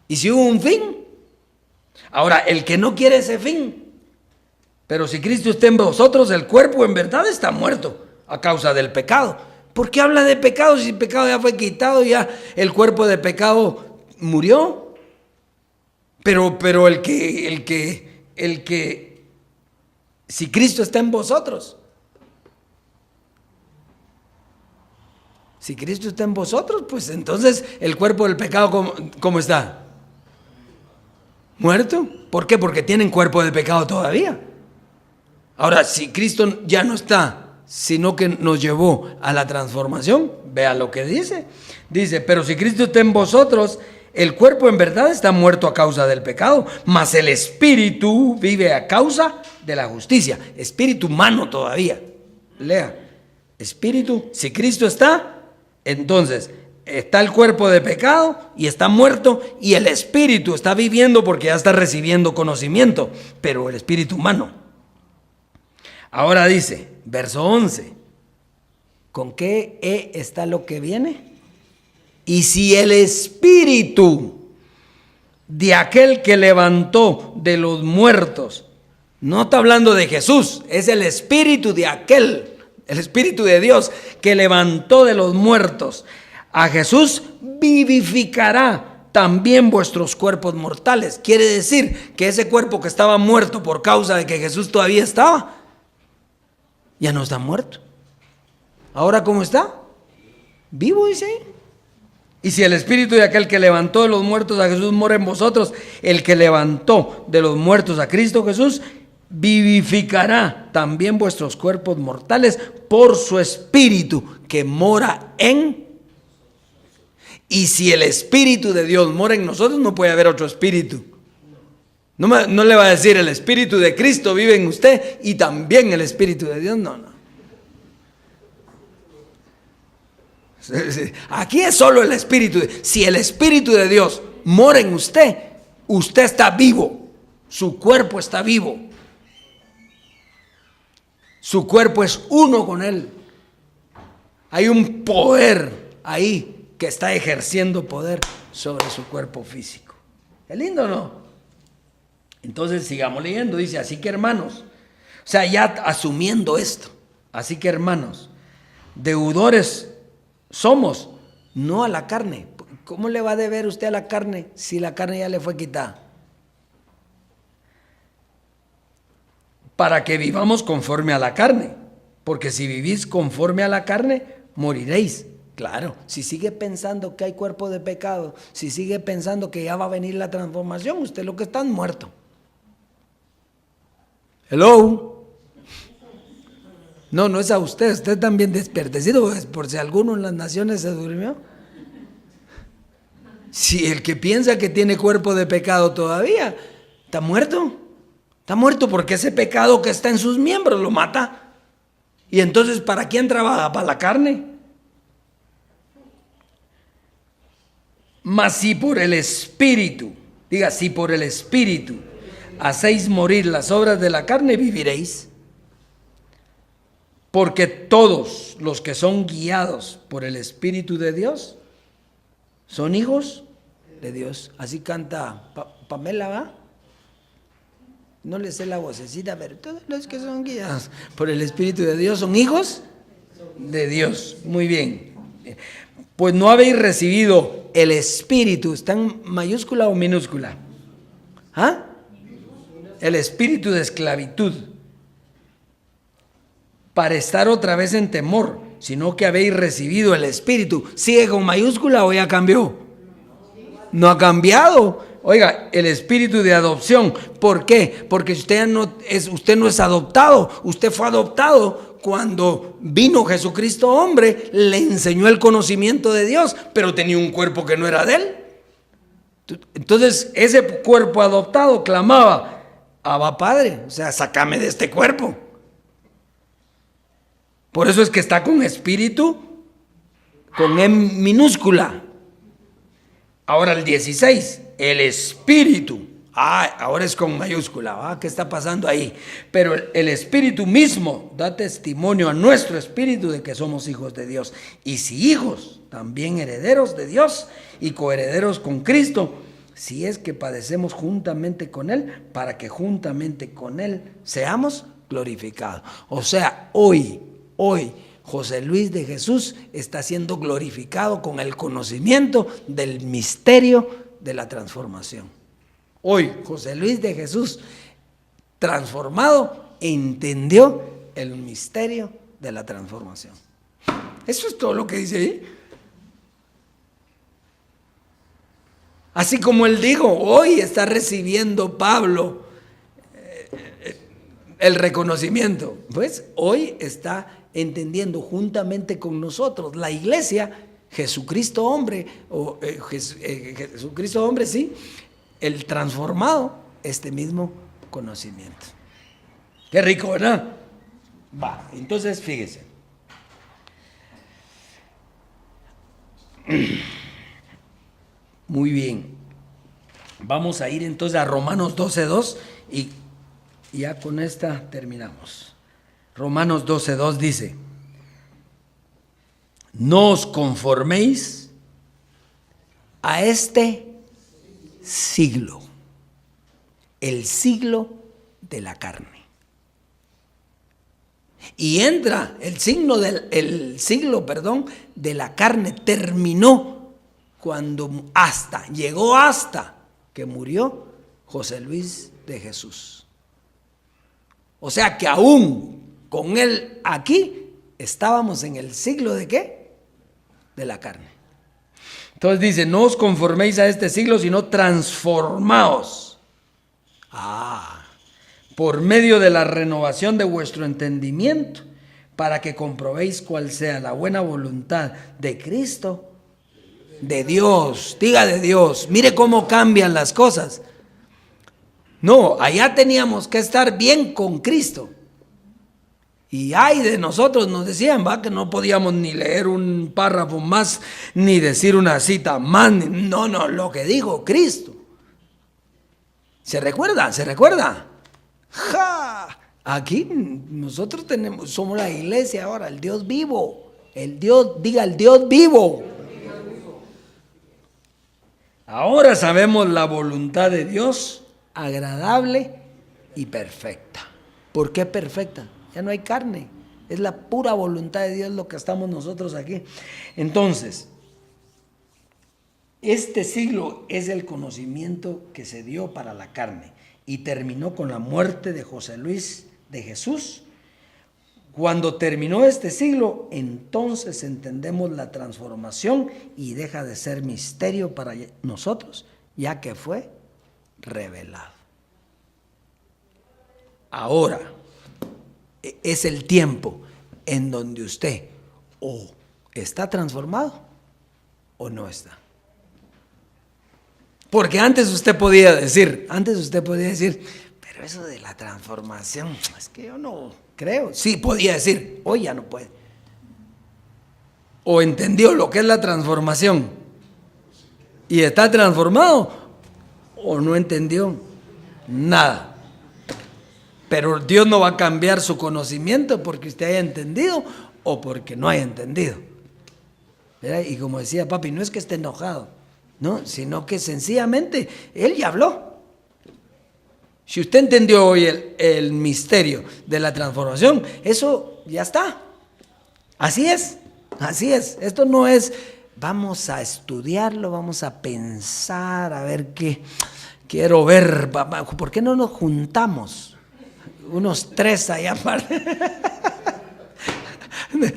Y si hubo un fin, ahora el que no quiere ese fin, pero si Cristo está en vosotros, el cuerpo en verdad está muerto a causa del pecado. ¿Por qué habla de pecado si el pecado ya fue quitado, ya el cuerpo de pecado murió? Pero el que si Cristo está en vosotros, si Cristo está en vosotros, pues entonces el cuerpo del pecado, ¿cómo está? ¿Muerto? ¿Por qué? Porque tienen cuerpo de pecado todavía. Ahora, si Cristo ya no está, sino que nos llevó a la transformación, vea lo que dice. Dice, pero si Cristo está en vosotros, el cuerpo en verdad está muerto a causa del pecado, mas el espíritu vive a causa de la justicia. Espíritu humano todavía. Lea, espíritu, si Cristo está, entonces está el cuerpo de pecado y está muerto, y el espíritu está viviendo porque ya está recibiendo conocimiento, pero el espíritu humano. Ahora dice, verso 11, ¿con qué está lo que viene? Y si el espíritu de aquel que levantó de los muertos, no está hablando de Jesús, es el espíritu de aquel, el espíritu de Dios que levantó de los muertos a Jesús, vivificará también vuestros cuerpos mortales. Quiere decir que ese cuerpo que estaba muerto por causa de que Jesús todavía estaba, ya no está muerto. ¿Ahora cómo está? Vivo, dice ahí. Y si el espíritu de aquel que levantó de los muertos a Jesús mora en vosotros, el que levantó de los muertos a Cristo Jesús vivificará también vuestros cuerpos mortales por su espíritu que mora en. Y si el espíritu de Dios mora en nosotros, no puede haber otro espíritu. No le va a decir el espíritu de Cristo vive en usted y también el espíritu de Dios, no. Aquí es solo el espíritu. Si el espíritu de Dios mora en usted, usted está vivo, su cuerpo está vivo, su cuerpo es uno con Él. Hay un poder ahí que está ejerciendo poder sobre su cuerpo físico. ¿Es lindo o no? Entonces sigamos leyendo. Dice, así que hermanos, o sea, ya asumiendo esto, así que hermanos, deudores somos, no a la carne. ¿Cómo le va a deber usted a la carne si la carne ya le fue quitada? Para que vivamos conforme a la carne, porque si vivís conforme a la carne, moriréis. Claro, si sigue pensando que hay cuerpo de pecado, si sigue pensando que ya va a venir la transformación, usted lo que está es muerto. Hello. No, no es a usted también desperdecido, es por si alguno en las naciones se durmió. Si el que piensa que tiene cuerpo de pecado todavía, está muerto. Está muerto porque ese pecado que está en sus miembros lo mata. Y entonces, ¿para quién trabaja? Para la carne. Mas si por el Espíritu, diga, si por el Espíritu hacéis morir las obras de la carne, viviréis. Porque todos los que son guiados por el Espíritu de Dios son hijos de Dios. Así canta Pamela, ¿va? No le sé la vocecita, pero todos los que son guiados por el Espíritu de Dios son hijos de Dios. Muy bien. Pues no habéis recibido el Espíritu. ¿Está en mayúscula o minúscula? ¿Ah? El espíritu de esclavitud, para estar otra vez en temor, sino que habéis recibido el Espíritu. ¿Sigue con mayúscula o ya cambió? No ha cambiado. Oiga, el espíritu de adopción. ¿Por qué? Porque usted no es adoptado. Usted fue adoptado cuando vino Jesucristo hombre, le enseñó el conocimiento de Dios, pero tenía un cuerpo que no era de él. Entonces, ese cuerpo adoptado clamaba, Abba Padre, o sea, sácame de este cuerpo. Por eso es que está con espíritu, con E minúscula. Ahora el 16, el espíritu. Ahora es con mayúscula. ¿Qué está pasando ahí? Pero el espíritu mismo da testimonio a nuestro espíritu de que somos hijos de Dios. Y si hijos, también herederos de Dios y coherederos con Cristo, si es que padecemos juntamente con Él, para que juntamente con Él seamos glorificados. O sea, hoy, José Luis de Jesús está siendo glorificado con el conocimiento del misterio de la transformación. Hoy, José Luis de Jesús, transformado, entendió el misterio de la transformación. Eso es todo lo que dice ahí. Así como él dijo, hoy está recibiendo Pablo el reconocimiento. Pues hoy está entendiendo juntamente con nosotros, la iglesia, Jesucristo hombre, Jesucristo hombre, sí, el transformado, este mismo conocimiento. Qué rico, ¿verdad? Va, entonces fíjese. Muy bien. Vamos a ir entonces a Romanos 12:2 y ya con esta terminamos. Romanos 12:2 dice: no os conforméis a este siglo, el siglo de la carne. Y entra el siglo de la carne, terminó cuando llegó hasta que murió José Luis de Jesús. O sea que aún con él aquí estábamos en el siglo de ¿qué? De la carne. Entonces dice, no os conforméis a este siglo, sino transformaos. Por medio de la renovación de vuestro entendimiento, para que comprobéis cuál sea la buena voluntad de Cristo, de Dios, diga de Dios. Mire cómo cambian las cosas. No, allá teníamos que estar bien con Cristo. Y ay de nosotros, nos decían, que no podíamos ni leer un párrafo más, ni decir una cita más. No, lo que dijo Cristo. ¿Se recuerda? ¡Ja! Aquí nosotros somos la iglesia ahora, el Dios vivo. El Dios, diga el Dios vivo. Ahora sabemos la voluntad de Dios, agradable y perfecta. ¿Por qué perfecta? Ya no hay carne. Es la pura voluntad de Dios lo que estamos nosotros aquí. Entonces, este siglo es el conocimiento que se dio para la carne y terminó con la muerte de José Luis de Jesús. Cuando terminó este siglo, entonces entendemos la transformación y deja de ser misterio para nosotros, ya que fue revelado. Ahora es el tiempo en donde usted o está transformado o no está. Porque antes usted podía decir, pero eso de la transformación, es que yo no creo. Sí, podía decir, hoy ya no puede. O entendió lo que es la transformación y está transformado, o no entendió nada. Pero Dios no va a cambiar su conocimiento porque usted haya entendido o porque no haya entendido. ¿Verdad? Y como decía papi, no es que esté enojado, no, sino que sencillamente Él ya habló. Si usted entendió hoy el misterio de la transformación, eso ya está. Así es, así es. Esto no es, vamos a estudiarlo, vamos a pensar, a ver qué, quiero ver, ¿por qué no nos juntamos? Unos 3 allá aparte.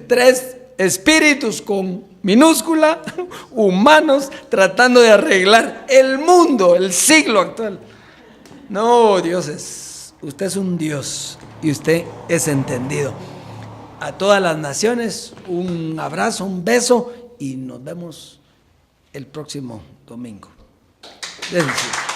3 espíritus con minúscula, humanos, tratando de arreglar el mundo, el siglo actual. No, usted es un Dios y usted es entendido. A todas las naciones, un abrazo, un beso y nos vemos el próximo domingo. Déjense.